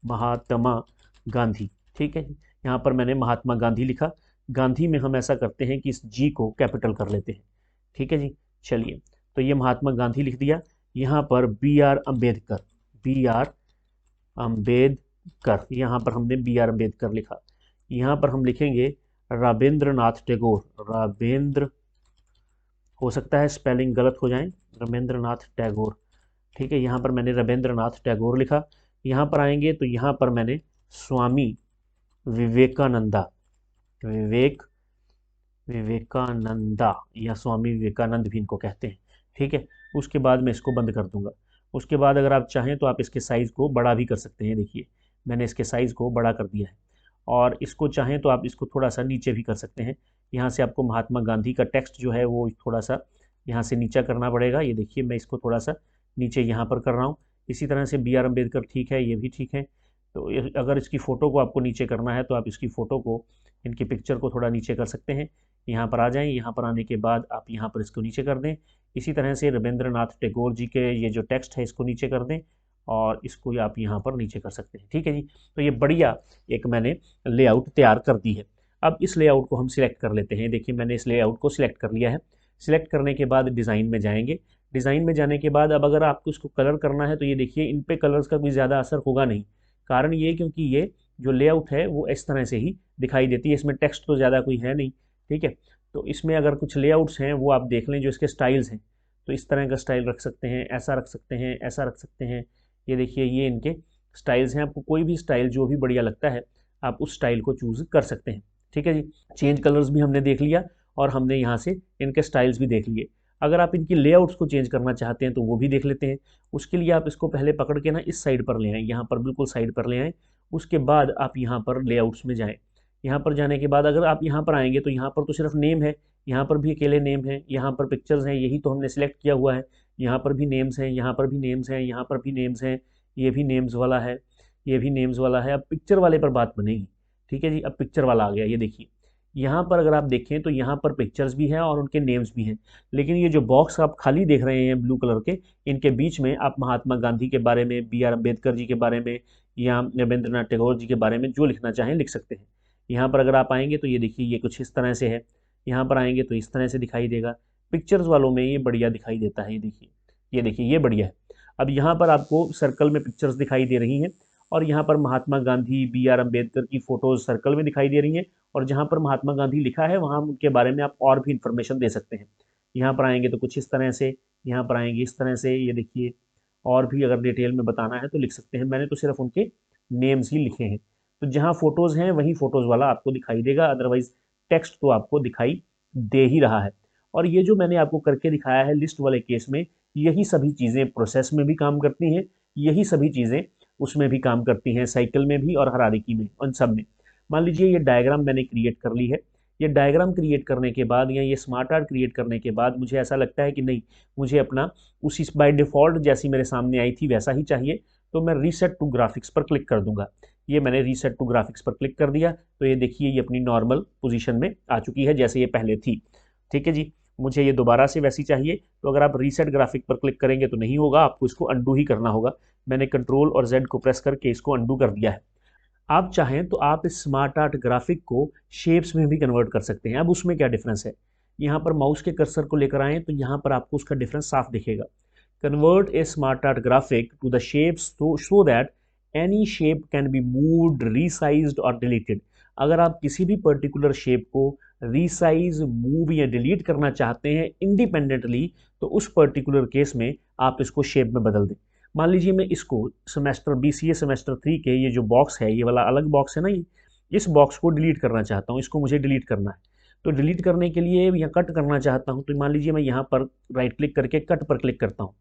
महात्मा गांधी, ठीक है। यहाँ पर मैंने महात्मा गांधी लिखा। गांधी में हम ऐसा करते हैं कि इस जी को कैपिटल कर लेते हैं, ठीक है जी। चलिए, तो ये महात्मा गांधी लिख दिया। यहाँ पर BR अम्बेडकर, BR अम्बेडकर, यहाँ पर हमने BR अम्बेडकर लिखा। यहाँ पर हम लिखेंगे रविंद्रनाथ टैगोर, रविंद्र, हो सकता है स्पेलिंग गलत हो जाए, रविंद्रनाथ टैगोर, ठीक है। यहाँ पर मैंने रविंद्रनाथ टैगोर लिखा। यहाँ पर आएंगे तो यहाँ पर मैंने स्वामी विवेकानंदा, विवेकानंदा या स्वामी विवेकानंद भी इनको कहते हैं, ठीक है। उसके बाद मैं इसको बंद कर दूंगा। उसके बाद अगर आप चाहें तो आप इसके साइज़ को बड़ा भी कर सकते हैं। देखिए, मैंने इसके साइज़ को बड़ा कर दिया है। और इसको चाहें तो आप इसको थोड़ा सा नीचे भी कर सकते हैं। यहाँ से आपको महात्मा गांधी का टेक्स्ट जो है वो थोड़ा सा यहाँ से नीचा करना पड़ेगा। ये देखिए मैं इसको थोड़ा सा नीचे यहाँ पर कर रहा हूँ। इसी तरह से बी आर अम्बेडकर ठीक है, ये भी ठीक है। तो अगर इसकी फ़ोटो को आपको नीचे करना है तो आप इसकी फ़ोटो को, इनकी पिक्चर को थोड़ा नीचे कर सकते हैं। यहाँ पर आ जाएं, यहाँ पर आने के बाद आप यहाँ पर इसको नीचे कर दें। इसी तरह से रविंद्रनाथ टैगोर जी के ये जो टेक्स्ट है इसको नीचे कर दें और इसको आप यहाँ पर नीचे कर सकते हैं। ठीक है जी। तो ये बढ़िया एक मैंने लेआउट तैयार कर दी है। अब इस लेआउट को हम सिलेक्ट कर लेते हैं। देखिए मैंने इस लेआउट को सिलेक्ट कर लिया है। सिलेक्ट करने के बाद डिज़ाइन में जाएंगे। डिज़ाइन में जाने के बाद अब अगर आपको इसको कलर करना है तो ये देखिए इन पे कलर्स का कोई ज़्यादा असर होगा नहीं। कारण ये क्योंकि ये जो लेआउट है वो इस तरह से ही दिखाई देती है, इसमें टेक्स्ट तो ज़्यादा कोई है नहीं। ठीक है, तो इसमें अगर कुछ लेआउट्स हैं वो आप देख लें जो इसके स्टाइल्स हैं। तो इस तरह का स्टाइल रख सकते हैं, ऐसा रख सकते हैं, ऐसा रख सकते हैं। ये देखिए ये इनके स्टाइल्स हैं। आपको कोई भी स्टाइल जो भी बढ़िया लगता है आप उस स्टाइल को चूज़ कर सकते हैं। ठीक है जी। चेंज कलर्स भी हमने देख लिया और हमने यहाँ से इनके स्टाइल्स भी देख लिए। अगर आप इनकी लेआउट्स को चेंज करना चाहते हैं तो वो भी देख लेते हैं। उसके लिए आप इसको पहले पकड़ के ना इस साइड पर ले आएँ, यहाँ पर बिल्कुल साइड पर ले आएँ। उसके बाद आप यहाँ पर लेआउट्स में जाएँ। यहाँ पर जाने के बाद अगर आप यहाँ पर आएंगे तो यहाँ पर तो सिर्फ नेम है, यहाँ पर भी अकेले नेम है, यहाँ पर पिक्चर्स हैं, यही तो हमने सेलेक्ट किया हुआ है। यहाँ पर भी नेम्स हैं, यहाँ पर भी नेम्स हैं, यहाँ पर भी नेम्स हैं, ये भी नेम्स वाला है, ये भी नेम्स वाला है। अब पिक्चर वाले पर बात बनेगी। ठीक है जी। अब पिक्चर वाला आ गया। ये देखिए यहाँ पर अगर आप देखें तो यहाँ पर पिक्चर्स भी हैं और उनके नेम्स भी हैं। लेकिन ये जो बॉक्स आप खाली देख रहे हैं ब्लू कलर के, इनके बीच में आप महात्मा गांधी के बारे में, बी आर अम्बेडकर जी के बारे में या रविंद्रनाथ टैगोर जी के बारे में जो लिखना चाहें लिख सकते हैं। यहाँ पर अगर आप आएंगे तो ये देखिए ये कुछ इस तरह से है। यहाँ पर आएंगे तो इस तरह से दिखाई देगा। पिक्चर्स वालों में ये बढ़िया दिखाई देता है। ये देखिए, ये देखिए ये बढ़िया है। अब यहाँ पर आपको सर्कल में पिक्चर्स दिखाई दे रही हैं और यहाँ पर महात्मा गांधी, बी आर अम्बेडकर की फ़ोटोज़ सर्कल में दिखाई दे रही हैं और जहाँ पर महात्मा गांधी लिखा है वहाँ उनके बारे में आप और भी इन्फॉर्मेशन दे सकते हैं। यहाँ पर आएंगे तो कुछ इस तरह से, यहाँ पर आएंगे इस तरह से। ये देखिए और भी अगर डिटेल में बताना है तो लिख सकते हैं। मैंने तो सिर्फ उनके नेम्स ही लिखे हैं। तो जहाँ फ़ोटोज़ हैं वहीं फ़ोटोज़ वाला आपको दिखाई देगा, अदरवाइज़ टेक्स्ट तो आपको दिखाई दे ही रहा है। और ये जो मैंने आपको करके दिखाया है लिस्ट वाले केस में, यही सभी चीज़ें प्रोसेस में भी काम करती हैं, यही सभी चीज़ें उसमें भी काम करती हैं, साइकिल में भी और हरारिकी में, उन सब में। मान लीजिए ये डायग्राम मैंने क्रिएट कर ली है। ये डायग्राम क्रिएट करने के बाद या ये स्मार्ट आर्ट क्रिएट करने के बाद मुझे ऐसा लगता है कि नहीं, मुझे अपना उसी बाय डिफ़ॉल्ट जैसी मेरे सामने आई थी वैसा ही चाहिए, तो मैं रीसेट टू ग्राफिक्स पर क्लिक कर दूंगा। ये मैंने रीसेट टू ग्राफिक्स पर क्लिक कर दिया तो ये देखिए ये अपनी नॉर्मल पोजीशन में आ चुकी है जैसे ये पहले थी। ठीक है जी। मुझे ये दोबारा से वैसी चाहिए तो अगर आप रीसेट ग्राफिक पर क्लिक करेंगे तो नहीं होगा, आपको इसको अंडू ही करना होगा। मैंने कंट्रोल और जेड को प्रेस करके इसको अंडू कर दिया है। आप चाहें तो आप इस स्मार्ट आर्ट ग्राफिक को शेप्स में भी कन्वर्ट कर सकते हैं। अब उसमें क्या डिफरेंस है, यहाँ पर माउस के कर्सर को लेकर आएँ तो यहाँ पर आपको उसका डिफरेंस साफ दिखेगा। Convert a smart art graphic to the shapes so that any shape can be moved, resized और डिलीटेड। अगर आप किसी भी पर्टिकुलर शेप को रीसाइज, मूव या डिलीट करना चाहते हैं इंडिपेंडेंटली तो उस पर्टिकुलर केस में आप इसको शेप में बदल दें। मान लीजिए मैं इसको सेमेस्टर BCA सेमेस्टर 3 के ये जो बॉक्स है, ये वाला अलग बॉक्स है ना, ये इस बॉक्स को डिलीट करना चाहता हूँ, इसको मुझे डिलीट करना है। तो डिलीट करने के लिए या कट करना चाहता हूँ तो मान लीजिए मैं यहाँ पर राइट क्लिक करके कट पर क्लिक करता हूँ।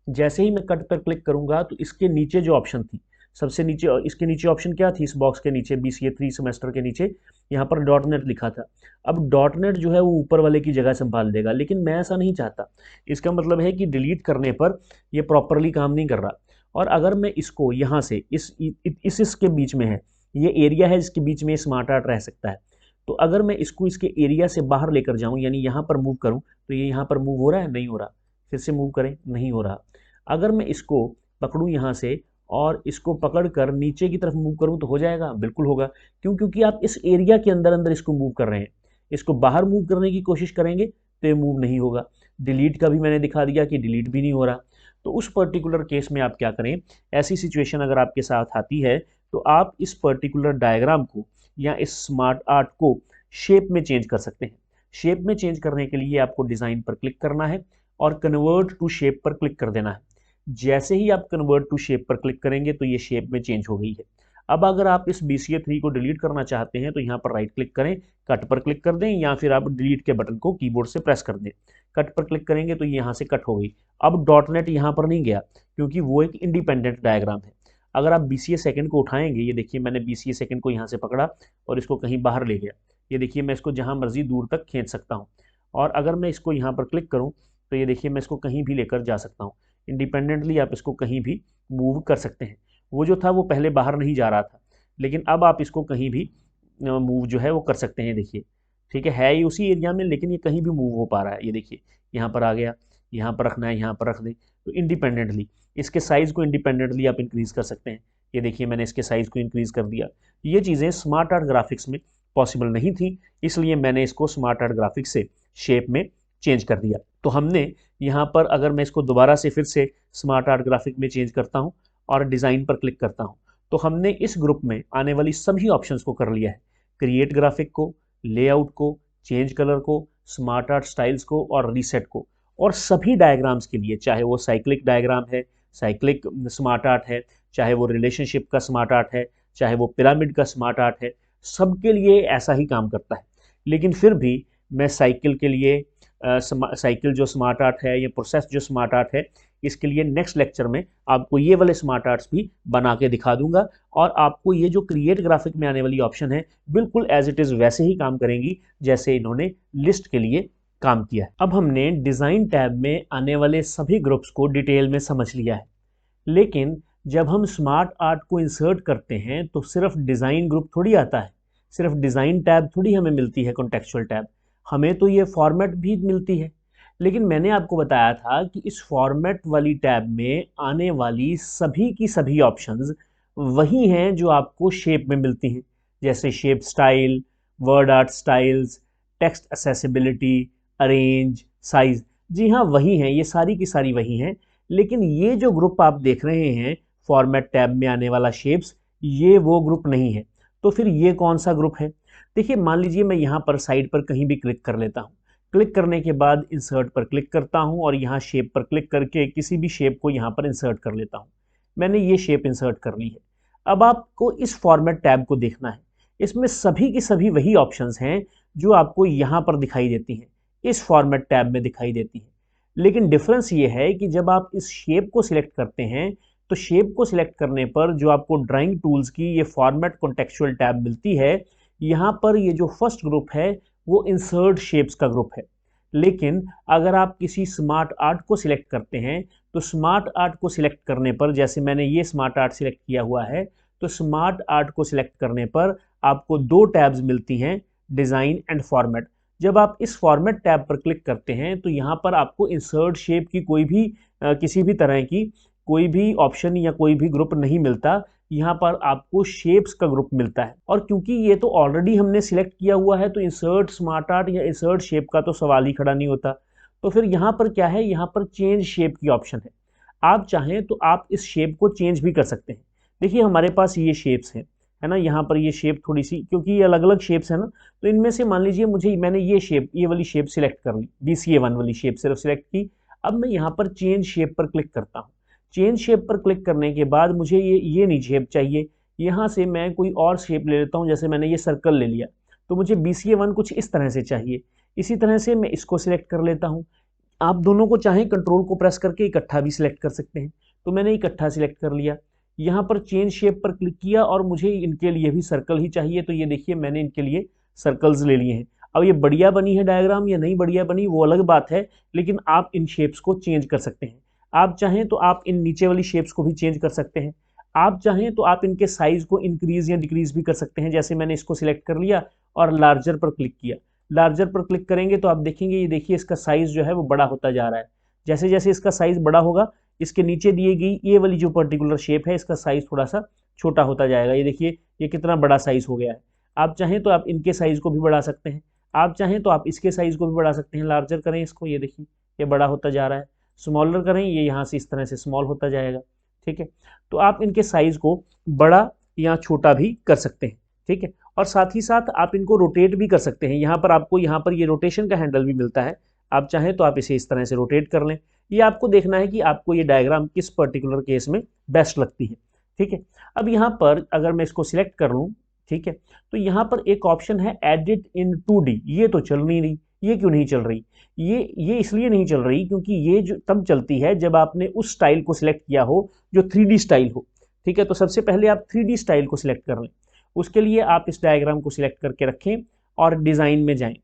जैसे ही मैं कट पर क्लिक करूँगा तो इसके नीचे जो ऑप्शन थी सबसे नीचे, इसके नीचे ऑप्शन क्या थी, इस बॉक्स के नीचे BCA 3 सेमेस्टर के नीचे यहाँ पर .NET लिखा था। अब .NEट जो है वो ऊपर वाले की जगह संभाल देगा, लेकिन मैं ऐसा नहीं चाहता। इसका मतलब है कि डिलीट करने पर ये प्रॉपरली काम नहीं कर रहा। और अगर मैं इसको यहाँ से इसके बीच में है, ये एरिया है जिसके बीच में स्मार्ट आर्ट रह सकता है, तो अगर मैं इसको इसके एरिया से बाहर लेकर जाऊँ यानी यहाँ पर मूव करूँ तो ये यहाँ पर मूव हो रहा है, नहीं हो रहा। फिर से मूव करें, नहीं हो रहा। अगर मैं इसको पकड़ूँ यहाँ से और इसको पकड़कर नीचे की तरफ मूव करूँ तो हो जाएगा, बिल्कुल होगा। क्यों? क्योंकि आप इस एरिया के अंदर अंदर इसको मूव कर रहे हैं। इसको बाहर मूव करने की कोशिश करेंगे तो ये मूव नहीं होगा। डिलीट का भी मैंने दिखा दिया कि डिलीट भी नहीं हो रहा। तो उस पर्टिकुलर केस में आप क्या करें, ऐसी सिचुएशन अगर आपके साथ आती है तो आप इस पर्टिकुलर डायग्राम को या इस स्मार्ट आर्ट को शेप में चेंज कर सकते हैं। शेप में चेंज करने के लिए आपको डिज़ाइन पर क्लिक करना है और कन्वर्ट टू शेप पर क्लिक कर देना है। जैसे ही आप कन्वर्ट टू शेप पर क्लिक करेंगे तो ये शेप में चेंज हो गई है। अब अगर आप इस BCA 3 को डिलीट करना चाहते हैं तो यहाँ पर राइट क्लिक करें, कट पर क्लिक कर दें या फिर आप डिलीट के बटन को कीबोर्ड से प्रेस कर दें। कट पर क्लिक करेंगे तो यहाँ से कट हो गई। अब .NET यहाँ पर नहीं गया क्योंकि वो एक इंडिपेंडेंट डायग्राम है। अगर आप BCA सेकंड को उठाएंगे, ये देखिए मैंने BCA सेकंड को यहाँ से पकड़ा और इसको कहीं बाहर ले गया, ये देखिए मैं इसको जहाँ मर्जी दूर तक खींच सकता हूँ। और अगर मैं इसको यहाँ पर क्लिक करूँ तो ये देखिए मैं इसको कहीं भी लेकर जा सकता हूँ। इंडिपेंडेंटली आप इसको कहीं भी मूव कर सकते हैं। वो जो था वो पहले बाहर नहीं जा रहा था, लेकिन अब आप इसको कहीं भी मूव जो है वो कर सकते हैं। देखिए ठीक है ये उसी एरिया में, लेकिन ये कहीं भी मूव हो पा रहा है। ये देखिए यहाँ पर आ गया, यहाँ पर रखना है यहाँ पर रख दें, तो इंडिपेंडेंटली इसके साइज़ को इंडिपेंडेंटली आप इंक्रीज़ कर सकते हैं। ये देखिए मैंने इसके साइज़ को इंक्रीज़ कर दिया। ये चीज़ें स्मार्ट आर्ट ग्राफिक्स में पॉसिबल नहीं थी, इसलिए मैंने इसको स्मार्ट आर्ट ग्राफिक्स से शेप में चेंज कर दिया। तो हमने यहाँ पर, अगर मैं इसको दोबारा से फिर से स्मार्ट आर्ट ग्राफिक में चेंज करता हूँ और डिज़ाइन पर क्लिक करता हूँ, तो हमने इस ग्रुप में आने वाली सभी ऑप्शंस को कर लिया है। क्रिएट ग्राफिक को, लेआउट को, चेंज कलर को, स्मार्ट आर्ट स्टाइल्स को और रीसेट को। और सभी डायग्राम्स के लिए, चाहे वो साइक्लिक डायग्राम है, साइक्लिक स्मार्ट आर्ट है, चाहे वो रिलेशनशिप का स्मार्ट आर्ट है, चाहे वो पिरामिड का स्मार्ट आर्ट है, सबके लिए ऐसा ही काम करता है। लेकिन फिर भी मैं साइकिल के लिए साइकिल जो स्मार्ट आर्ट है, ये प्रोसेस जो स्मार्ट आर्ट है, इसके लिए नेक्स्ट लेक्चर में आपको ये वाले स्मार्ट आर्ट्स भी बना के दिखा दूंगा। और आपको ये जो क्रिएट ग्राफिक में आने वाली ऑप्शन है, बिल्कुल एज इट इज़ वैसे ही काम करेंगी जैसे इन्होंने लिस्ट के लिए काम किया है। अब हमने डिज़ाइन टैब में आने वाले सभी ग्रुप्स को डिटेल में समझ लिया है, लेकिन जब हम स्मार्ट आर्ट को इंसर्ट करते हैं तो सिर्फ डिज़ाइन ग्रुप थोड़ी आता है, सिर्फ डिज़ाइन टैब थोड़ी हमें मिलती है, कॉन्टेक्चुअल टैब, हमें तो ये फॉर्मेट भी मिलती है। लेकिन मैंने आपको बताया था कि इस फॉर्मेट वाली टैब में आने वाली सभी की सभी ऑप्शंस वही हैं जो आपको शेप में मिलती हैं, जैसे shape style, word art styles, text accessibility, arrange, size. जी हाँ वही हैं, ये सारी की सारी वही हैं। लेकिन ये जो ग्रुप आप देख रहे हैं फॉर्मेट टैब में आने वाला शेप्स, ये वो ग्रुप नहीं है। तो फिर ये कौन सा ग्रुप है? देखिए मान लीजिए मैं यहाँ पर साइड पर कहीं भी क्लिक कर लेता हूँ, क्लिक करने के बाद इंसर्ट पर क्लिक करता हूँ और यहाँ शेप पर क्लिक करके किसी भी शेप को यहाँ पर इंसर्ट कर लेता हूँ। मैंने ये शेप इंसर्ट कर ली है। अब आपको इस फॉर्मेट टैब को देखना है, इसमें सभी की सभी वही ऑप्शंस हैं जो आपको यहाँ पर दिखाई देती हैं, इस फॉर्मेट टैब में दिखाई देती हैं। लेकिन डिफरेंस ये है कि जब आप इस शेप को सिलेक्ट करते हैं तो शेप को सिलेक्ट करने पर जो आपको ड्राइंग टूल्स की ये फॉर्मेट कॉन्टेक्चुअल टैब मिलती है, यहाँ पर ये जो फर्स्ट ग्रुप है वो इंसर्ट शेप्स का ग्रुप है। लेकिन अगर आप किसी स्मार्ट आर्ट को सिलेक्ट करते हैं तो स्मार्ट आर्ट को सिलेक्ट करने पर, जैसे मैंने ये स्मार्ट आर्ट सिलेक्ट किया हुआ है, तो स्मार्ट आर्ट को सिलेक्ट करने पर आपको दो टैब्स मिलती हैं, डिज़ाइन एंड फॉर्मेट। जब आप इस फॉर्मेट टैब पर क्लिक करते हैं तो यहाँ पर आपको इंसर्ट शेप की कोई भी किसी भी तरह की कोई भी ऑप्शन या कोई भी ग्रुप नहीं मिलता, यहाँ पर आपको शेप्स का ग्रुप मिलता है। और क्योंकि ये तो ऑलरेडी हमने सिलेक्ट किया हुआ है तो इंसर्ट स्मार्ट आर्ट या इंसर्ट शेप का तो सवाल ही खड़ा नहीं होता। तो फिर यहाँ पर क्या है, यहाँ पर चेंज शेप की ऑप्शन है। आप चाहें तो आप इस शेप को चेंज भी कर सकते हैं। देखिए हमारे पास ये शेप्स हैं, है ना, यहाँ पर ये शेप थोड़ी सी, क्योंकि ये अलग अलग शेप्स है ना, तो इनमें से मान लीजिए मैंने ये शेप, ये वाली शेप सिलेक्ट कर ली, BCA1 वाली शेप सिर्फ सिलेक्ट की। अब मैं यहाँ पर चेंज शेप पर क्लिक करता हूँ। चेंज शेप पर क्लिक करने के बाद मुझे ये नहीं शेप चाहिए, यहाँ से मैं कोई और शेप ले लेता हूँ। जैसे मैंने ये सर्कल ले लिया तो मुझे BCA1 कुछ इस तरह से चाहिए, इसी तरह से मैं इसको सिलेक्ट कर लेता हूँ। आप दोनों को चाहें कंट्रोल को प्रेस करके इकट्ठा भी सिलेक्ट कर सकते हैं, तो मैंने इकट्ठा सिलेक्ट कर लिया। यहाँ पर चेंज शेप पर क्लिक किया और मुझे इनके लिए भी सर्कल ही चाहिए, तो ये देखिए मैंने इनके लिए सर्कल्स ले लिए हैं। अब ये बढ़िया बनी है डायग्राम या नहीं बढ़िया बनी वो अलग बात है, लेकिन आप इन शेप्स को चेंज कर सकते हैं। आप चाहें तो आप इन नीचे वाली शेप्स को भी चेंज कर सकते हैं। आप चाहें तो आप इनके साइज को इंक्रीज या डिक्रीज भी कर सकते हैं। जैसे मैंने इसको सिलेक्ट कर लिया और लार्जर पर क्लिक किया, लार्जर पर क्लिक करेंगे तो आप देखेंगे, ये देखिए इसका साइज जो है वो बड़ा होता जा रहा है। जैसे जैसे इसका साइज बड़ा होगा, इसके नीचे दिए गई ये वाली जो पर्टिकुलर शेप है, इसका साइज थोड़ा सा छोटा होता जाएगा। ये देखिए ये कितना बड़ा साइज हो गया है। आप चाहें तो आप इनके साइज को भी बढ़ा सकते हैं, आप चाहें तो आप इसके साइज को भी बढ़ा सकते हैं। लार्जर करें इसको, ये देखिए ये बड़ा होता जा रहा है। स्मॉलर करें, ये यहाँ से इस तरह से स्मॉल होता जाएगा। ठीक है, तो आप इनके साइज को बड़ा या छोटा भी कर सकते हैं। ठीक है, और साथ ही साथ आप इनको रोटेट भी कर सकते हैं। यहाँ पर आपको यहाँ पर ये रोटेशन का हैंडल भी मिलता है, आप चाहें तो आप इसे इस तरह से रोटेट कर लें। ये आपको देखना है कि आपको ये डायग्राम किस पर्टिकुलर केस में बेस्ट लगती है। ठीक है, अब यहाँ पर अगर मैं इसको सिलेक्ट कर लूँ, ठीक है, तो यहाँ पर एक ऑप्शन है एडिट इन 2D, ये तो चल नहीं रही। ये क्यों नहीं चल रही? ये इसलिए नहीं चल रही क्योंकि ये जो तब चलती है जब आपने उस स्टाइल को सिलेक्ट किया हो जो 3D स्टाइल हो। ठीक है, तो सबसे पहले आप 3D स्टाइल को सिलेक्ट कर लें। उसके लिए आप इस डायग्राम को सिलेक्ट करके रखें और डिज़ाइन में जाएं।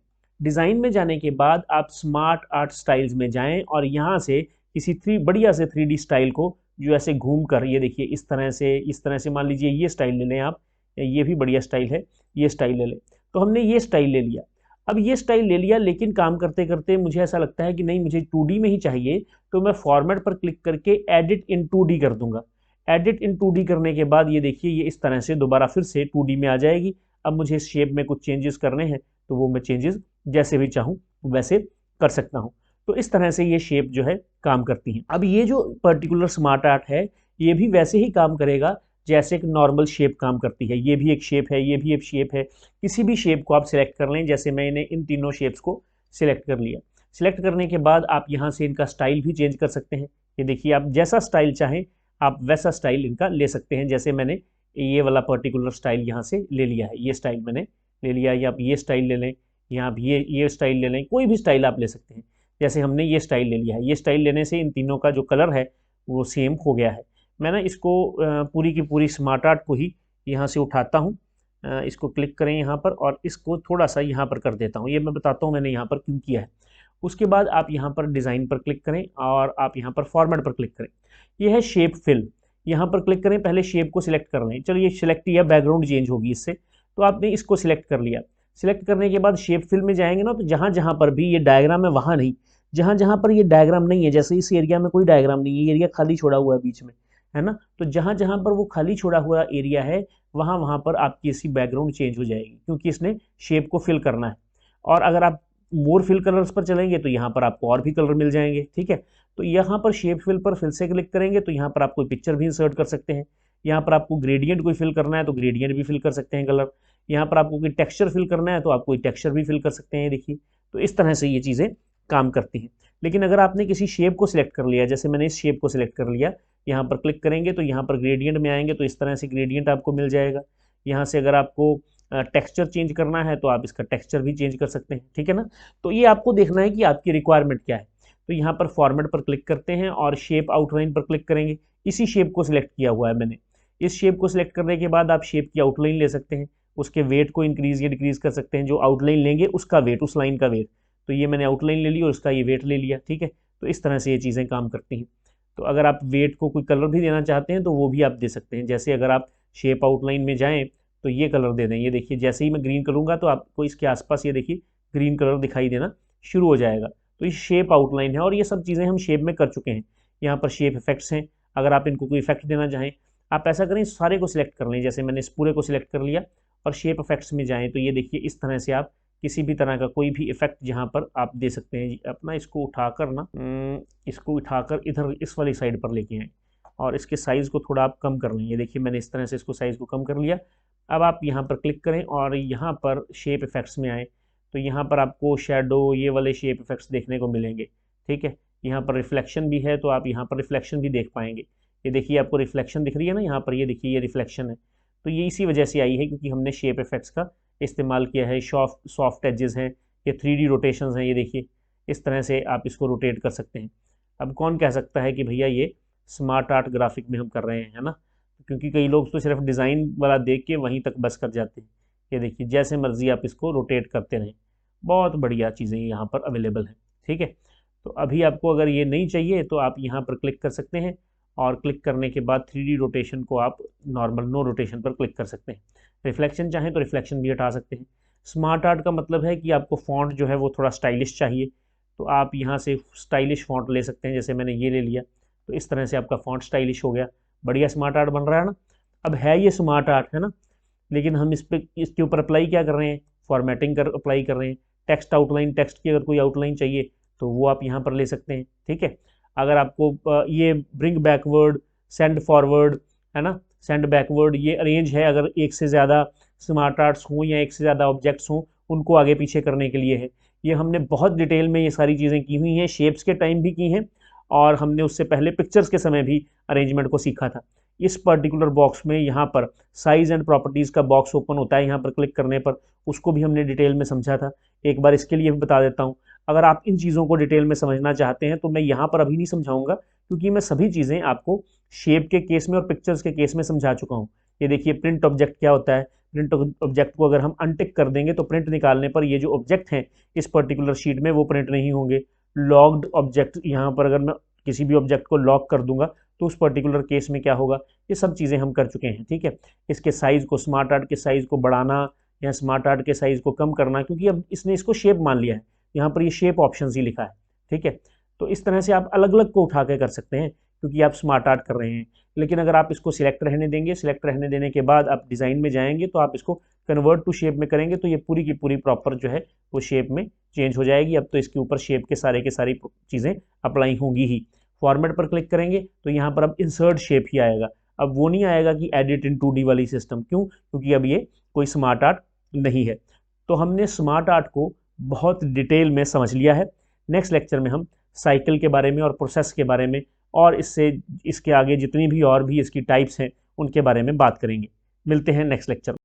डिज़ाइन में जाने के बाद आप स्मार्ट आर्ट स्टाइल्स में जाएं और यहाँ से किसी बढ़िया से 3D स्टाइल को जो ऐसे घूम कर, ये देखिए इस तरह से मान लीजिए ये स्टाइल ले लें आप, ये भी बढ़िया स्टाइल है, ये स्टाइल ले लें। तो हमने ये स्टाइल ले लिया। अब ये स्टाइल ले लिया, लेकिन काम करते करते मुझे ऐसा लगता है कि नहीं, मुझे 2D में ही चाहिए, तो मैं फॉर्मेट पर क्लिक करके एडिट इन 2D कर दूंगा। एडिट इन 2D करने के बाद ये देखिए ये इस तरह से दोबारा फिर से 2D में आ जाएगी। अब मुझे इस शेप में कुछ चेंजेस करने हैं तो वो मैं चेंजेस जैसे भी चाहूँ वैसे कर सकता हूँ। तो इस तरह से ये शेप जो है काम करती हैं। अब ये जो पर्टिकुलर स्मार्ट आर्ट है ये भी वैसे ही काम करेगा जैसे एक नॉर्मल शेप काम करती है। ये भी एक शेप है, ये भी एक शेप है। किसी भी शेप को आप सिलेक्ट कर लें, जैसे मैंने इन तीनों शेप्स को सिलेक्ट कर लिया। सिलेक्ट करने के बाद आप यहाँ से इनका स्टाइल भी चेंज कर सकते हैं। ये देखिए आप जैसा स्टाइल चाहें आप वैसा स्टाइल इनका ले सकते हैं। जैसे मैंने ये वाला पर्टिकुलर स्टाइल यहाँ से ले लिया है, ये स्टाइल मैंने ले लिया, या आप ये स्टाइल ले लें, या आप ये स्टाइल ले लें, कोई भी स्टाइल आप ले सकते हैं। जैसे हमने ये स्टाइल ले लिया है, ये स्टाइल लेने से इन तीनों का जो कलर है वो सेम हो गया है। मैं ना इसको पूरी की पूरी स्मार्ट आर्ट को ही यहाँ से उठाता हूँ, इसको क्लिक करें यहाँ पर और इसको थोड़ा सा यहाँ पर कर देता हूँ। ये मैं बताता हूँ मैंने यहाँ पर क्यों किया है। उसके बाद आप यहाँ पर डिज़ाइन पर क्लिक करें और आप यहाँ पर फॉर्मेट पर क्लिक करें। यह है शेप फिल, यहाँ पर क्लिक करें, पहले शेप को सिलेक्ट कर लें। चलो ये सिलेक्ट किया, बैकग्राउंड चेंज होगी इससे, तो आपने इसको सिलेक्ट कर लिया। सिलेक्ट करने के बाद शेप फिल में जाएंगे ना, तो जहाँ जहाँ पर भी ये डायग्राम है वहाँ नहीं, जहाँ जहाँ पर ये डायग्राम नहीं है, जैसे इस एरिया में कोई डायग्राम नहीं है, ये एरिया खाली छोड़ा हुआ है बीच में, है ना, तो जहाँ जहाँ पर वो खाली छोड़ा हुआ एरिया है वहाँ वहाँ पर आपकी इसकी बैकग्राउंड चेंज हो जाएगी, क्योंकि इसने शेप को फिल करना है। और अगर आप मोर फिल कलर्स पर चलेंगे तो यहाँ पर आपको और भी कलर मिल जाएंगे। ठीक है, तो यहाँ पर शेप फिल पर फिर से क्लिक करेंगे तो यहाँ पर आप कोई पिक्चर भी इंसर्ट कर सकते हैं। यहाँ पर आपको ग्रेडियंट कोई फिल करना है तो ग्रेडियंट भी फिल कर सकते हैं कलर। यहाँ पर आपको कोई टेक्सचर फिल करना है तो आप कोई टेक्सचर भी फिल कर सकते हैं। देखिए, तो इस तरह से ये चीज़ें काम करती हैं। लेकिन अगर आपने किसी शेप को सिलेक्ट कर लिया, जैसे मैंने इस शेप को सिलेक्ट कर लिया, यहाँ पर क्लिक करेंगे तो यहाँ पर ग्रेडियंट में आएंगे तो इस तरह से ग्रेडियंट आपको मिल जाएगा। यहाँ से अगर आपको टेक्सचर चेंज करना है तो आप इसका टेक्सचर भी चेंज कर सकते हैं। ठीक है ना, तो ये आपको देखना है कि आपकी रिक्वायरमेंट क्या है। तो यहाँ पर फॉर्मेट पर क्लिक करते हैं और शेप आउटलाइन पर क्लिक करेंगे। इसी शेप को सिलेक्ट किया हुआ है मैंने। इस शेप को सिलेक्ट करने के बाद आप शेप की आउटलाइन ले सकते हैं, उसके वेट को इंक्रीज या डिक्रीज कर सकते हैं। जो आउटलाइन लेंगे उसका वेट, उस लाइन का वेट, तो ये मैंने आउटलाइन ले ली और उसका ये वेट ले लिया। ठीक है, तो इस तरह से ये चीज़ें काम करती हैं। तो अगर आप वेट को कोई कलर भी देना चाहते हैं तो वो भी आप दे सकते हैं। जैसे अगर आप शेप आउटलाइन में जाएँ तो ये कलर दे दें। ये देखिए जैसे ही मैं ग्रीन करूँगा तो आपको इसके आसपास ये देखिए ग्रीन कलर दिखाई देना शुरू हो जाएगा। तो ये शेप आउटलाइन है और ये सब चीज़ें हम शेप में कर चुके हैं। यहाँ पर शेप इफेक्ट्स हैं, अगर आप इनको कोई इफेक्ट देना चाहें आप ऐसा करें, सारे को सिलेक्ट कर लें। जैसे मैंने इस पूरे को सिलेक्ट कर लिया और शेप इफेक्ट्स में जाएँ तो ये देखिए इस तरह से आप किसी भी तरह का कोई भी इफेक्ट जहाँ पर आप दे सकते हैं। अपना इसको उठाकर ना, इसको उठाकर इधर इस वाली साइड पर लेके आएँ और इसके साइज़ को थोड़ा आप कम कर लें। ये देखिए मैंने इस तरह से इसको साइज़ को कम कर लिया। अब आप यहाँ पर क्लिक करें और यहाँ पर शेप इफेक्ट्स में आएँ तो यहाँ पर आपको शैडो, ये वाले शेप इफेक्ट्स देखने को मिलेंगे। ठीक है, यहाँ पर रिफ्लेक्शन भी है तो आप यहाँ पर रिफ्लेक्शन भी देख पाएंगे। ये देखिए आपको रिफ्लेक्शन दिख रही है ना, यहाँ पर ये देखिए ये रिफ्लेक्शन है। तो ये इसी वजह से आई है क्योंकि हमने शेप इफेक्ट्स का इस्तेमाल किया है। सॉफ्ट एजेस हैं, ये 3D रोटेशंस हैं। ये देखिए इस तरह से आप इसको रोटेट कर सकते हैं। अब कौन कह सकता है कि भैया ये स्मार्ट आर्ट ग्राफिक में हम कर रहे हैं, है ना, क्योंकि कई लोग तो सिर्फ डिज़ाइन वाला देख के वहीं तक बस कर जाते हैं। ये देखिए जैसे मर्जी आप इसको रोटेट करते रहें, बहुत बढ़िया चीज़ें यहाँ पर अवेलेबल हैं। ठीक है, तो अभी आपको अगर ये नहीं चाहिए तो आप यहाँ पर क्लिक कर सकते हैं और क्लिक करने के बाद 3D रोटेशन को आप नॉर्मल नो रोटेशन पर क्लिक कर सकते हैं। रिफ्लेक्शन चाहें तो रिफ्लेक्शन भी हटा सकते हैं। स्मार्ट आर्ट का मतलब है कि आपको फ़ॉन्ट जो है वो थोड़ा स्टाइलिश चाहिए तो आप यहाँ से स्टाइलिश फ़ॉन्ट ले सकते हैं। जैसे मैंने ये ले लिया तो इस तरह से आपका फ़ॉन्ट स्टाइलिश हो गया, बढ़िया स्मार्ट आर्ट बन रहा है ना। अब है ये स्मार्ट आर्ट, है ना, लेकिन हम इसके ऊपर अप्लाई क्या कर रहे हैं, फॉर्मेटिंग कर अप्लाई कर रहे हैं। टेक्स्ट आउटलाइन, टेक्स्ट की अगर कोई आउटलाइन चाहिए तो वो आप यहाँ पर ले सकते हैं। ठीक है, अगर आपको ये ब्रिंग बैकवर्ड, सेंड फॉरवर्ड, है ना, सेंड बैकवर्ड, ये अरेंज है अगर एक से ज़्यादा स्मार्ट आर्ट्स हों या एक से ज़्यादा ऑब्जेक्ट्स हों उनको आगे पीछे करने के लिए है। ये हमने बहुत डिटेल में ये सारी चीज़ें की हुई हैं, शेप्स के टाइम भी की हैं और हमने उससे पहले पिक्चर्स के समय भी अरेंजमेंट को सीखा था। इस पर्टिकुलर बॉक्स में यहाँ पर साइज़ एंड प्रॉपर्टीज़ का बॉक्स ओपन होता है, यहाँ पर क्लिक करने पर उसको भी हमने डिटेल में समझा था। एक बार इसके लिए भी बता देता हूँ, अगर आप इन चीज़ों को डिटेल में समझना चाहते हैं तो मैं यहाँ पर अभी नहीं समझाऊंगा क्योंकि मैं सभी चीज़ें आपको शेप के केस में और पिक्चर्स के केस में समझा चुका हूँ। ये देखिए प्रिंट ऑब्जेक्ट क्या होता है। प्रिंट ऑब्जेक्ट को अगर हम अनटिक कर देंगे तो प्रिंट निकालने पर ये जो ऑब्जेक्ट हैं इस पर्टिकुलर शीट में वो प्रिंट नहीं होंगे। लॉग्ड ऑब्जेक्ट, यहाँ पर अगर मैं किसी भी ऑब्जेक्ट को लॉक कर दूंगा तो उस पर्टिकुलर केस में क्या होगा, ये सब चीज़ें हम कर चुके हैं। ठीक है, इसके साइज़ को, स्मार्ट आर्ट के साइज़ को बढ़ाना या स्मार्ट आर्ट के साइज़ को कम करना, क्योंकि अब इसने इसको शेप मान लिया है, यहाँ पर ये शेप ऑप्शन ही लिखा है। ठीक है, तो इस तरह से आप अलग अलग को उठा के कर सकते हैं क्योंकि आप स्मार्ट आर्ट कर रहे हैं। लेकिन अगर आप इसको सिलेक्ट रहने देंगे, सिलेक्ट रहने देने के बाद आप डिज़ाइन में जाएंगे तो आप इसको कन्वर्ट टू शेप में करेंगे तो ये पूरी की पूरी प्रॉपर जो है वो शेप में चेंज हो जाएगी। अब तो इसके ऊपर शेप के सारी चीज़ें अप्लाई होंगी ही। फॉर्मेट पर क्लिक करेंगे तो यहाँ पर अब इंसर्ट शेप ही आएगा। अब वो नहीं आएगा कि एडिट इन 2D वाली सिस्टम, क्यों? क्योंकि अब ये कोई स्मार्ट आर्ट नहीं है। तो हमने स्मार्ट आर्ट को बहुत डिटेल में समझ लिया है। नेक्स्ट लेक्चर में हम साइकिल के बारे में और प्रोसेस के बारे में और इसके आगे जितनी भी और भी इसकी टाइप्स हैं उनके बारे में बात करेंगे। मिलते हैं नेक्स्ट लेक्चर में।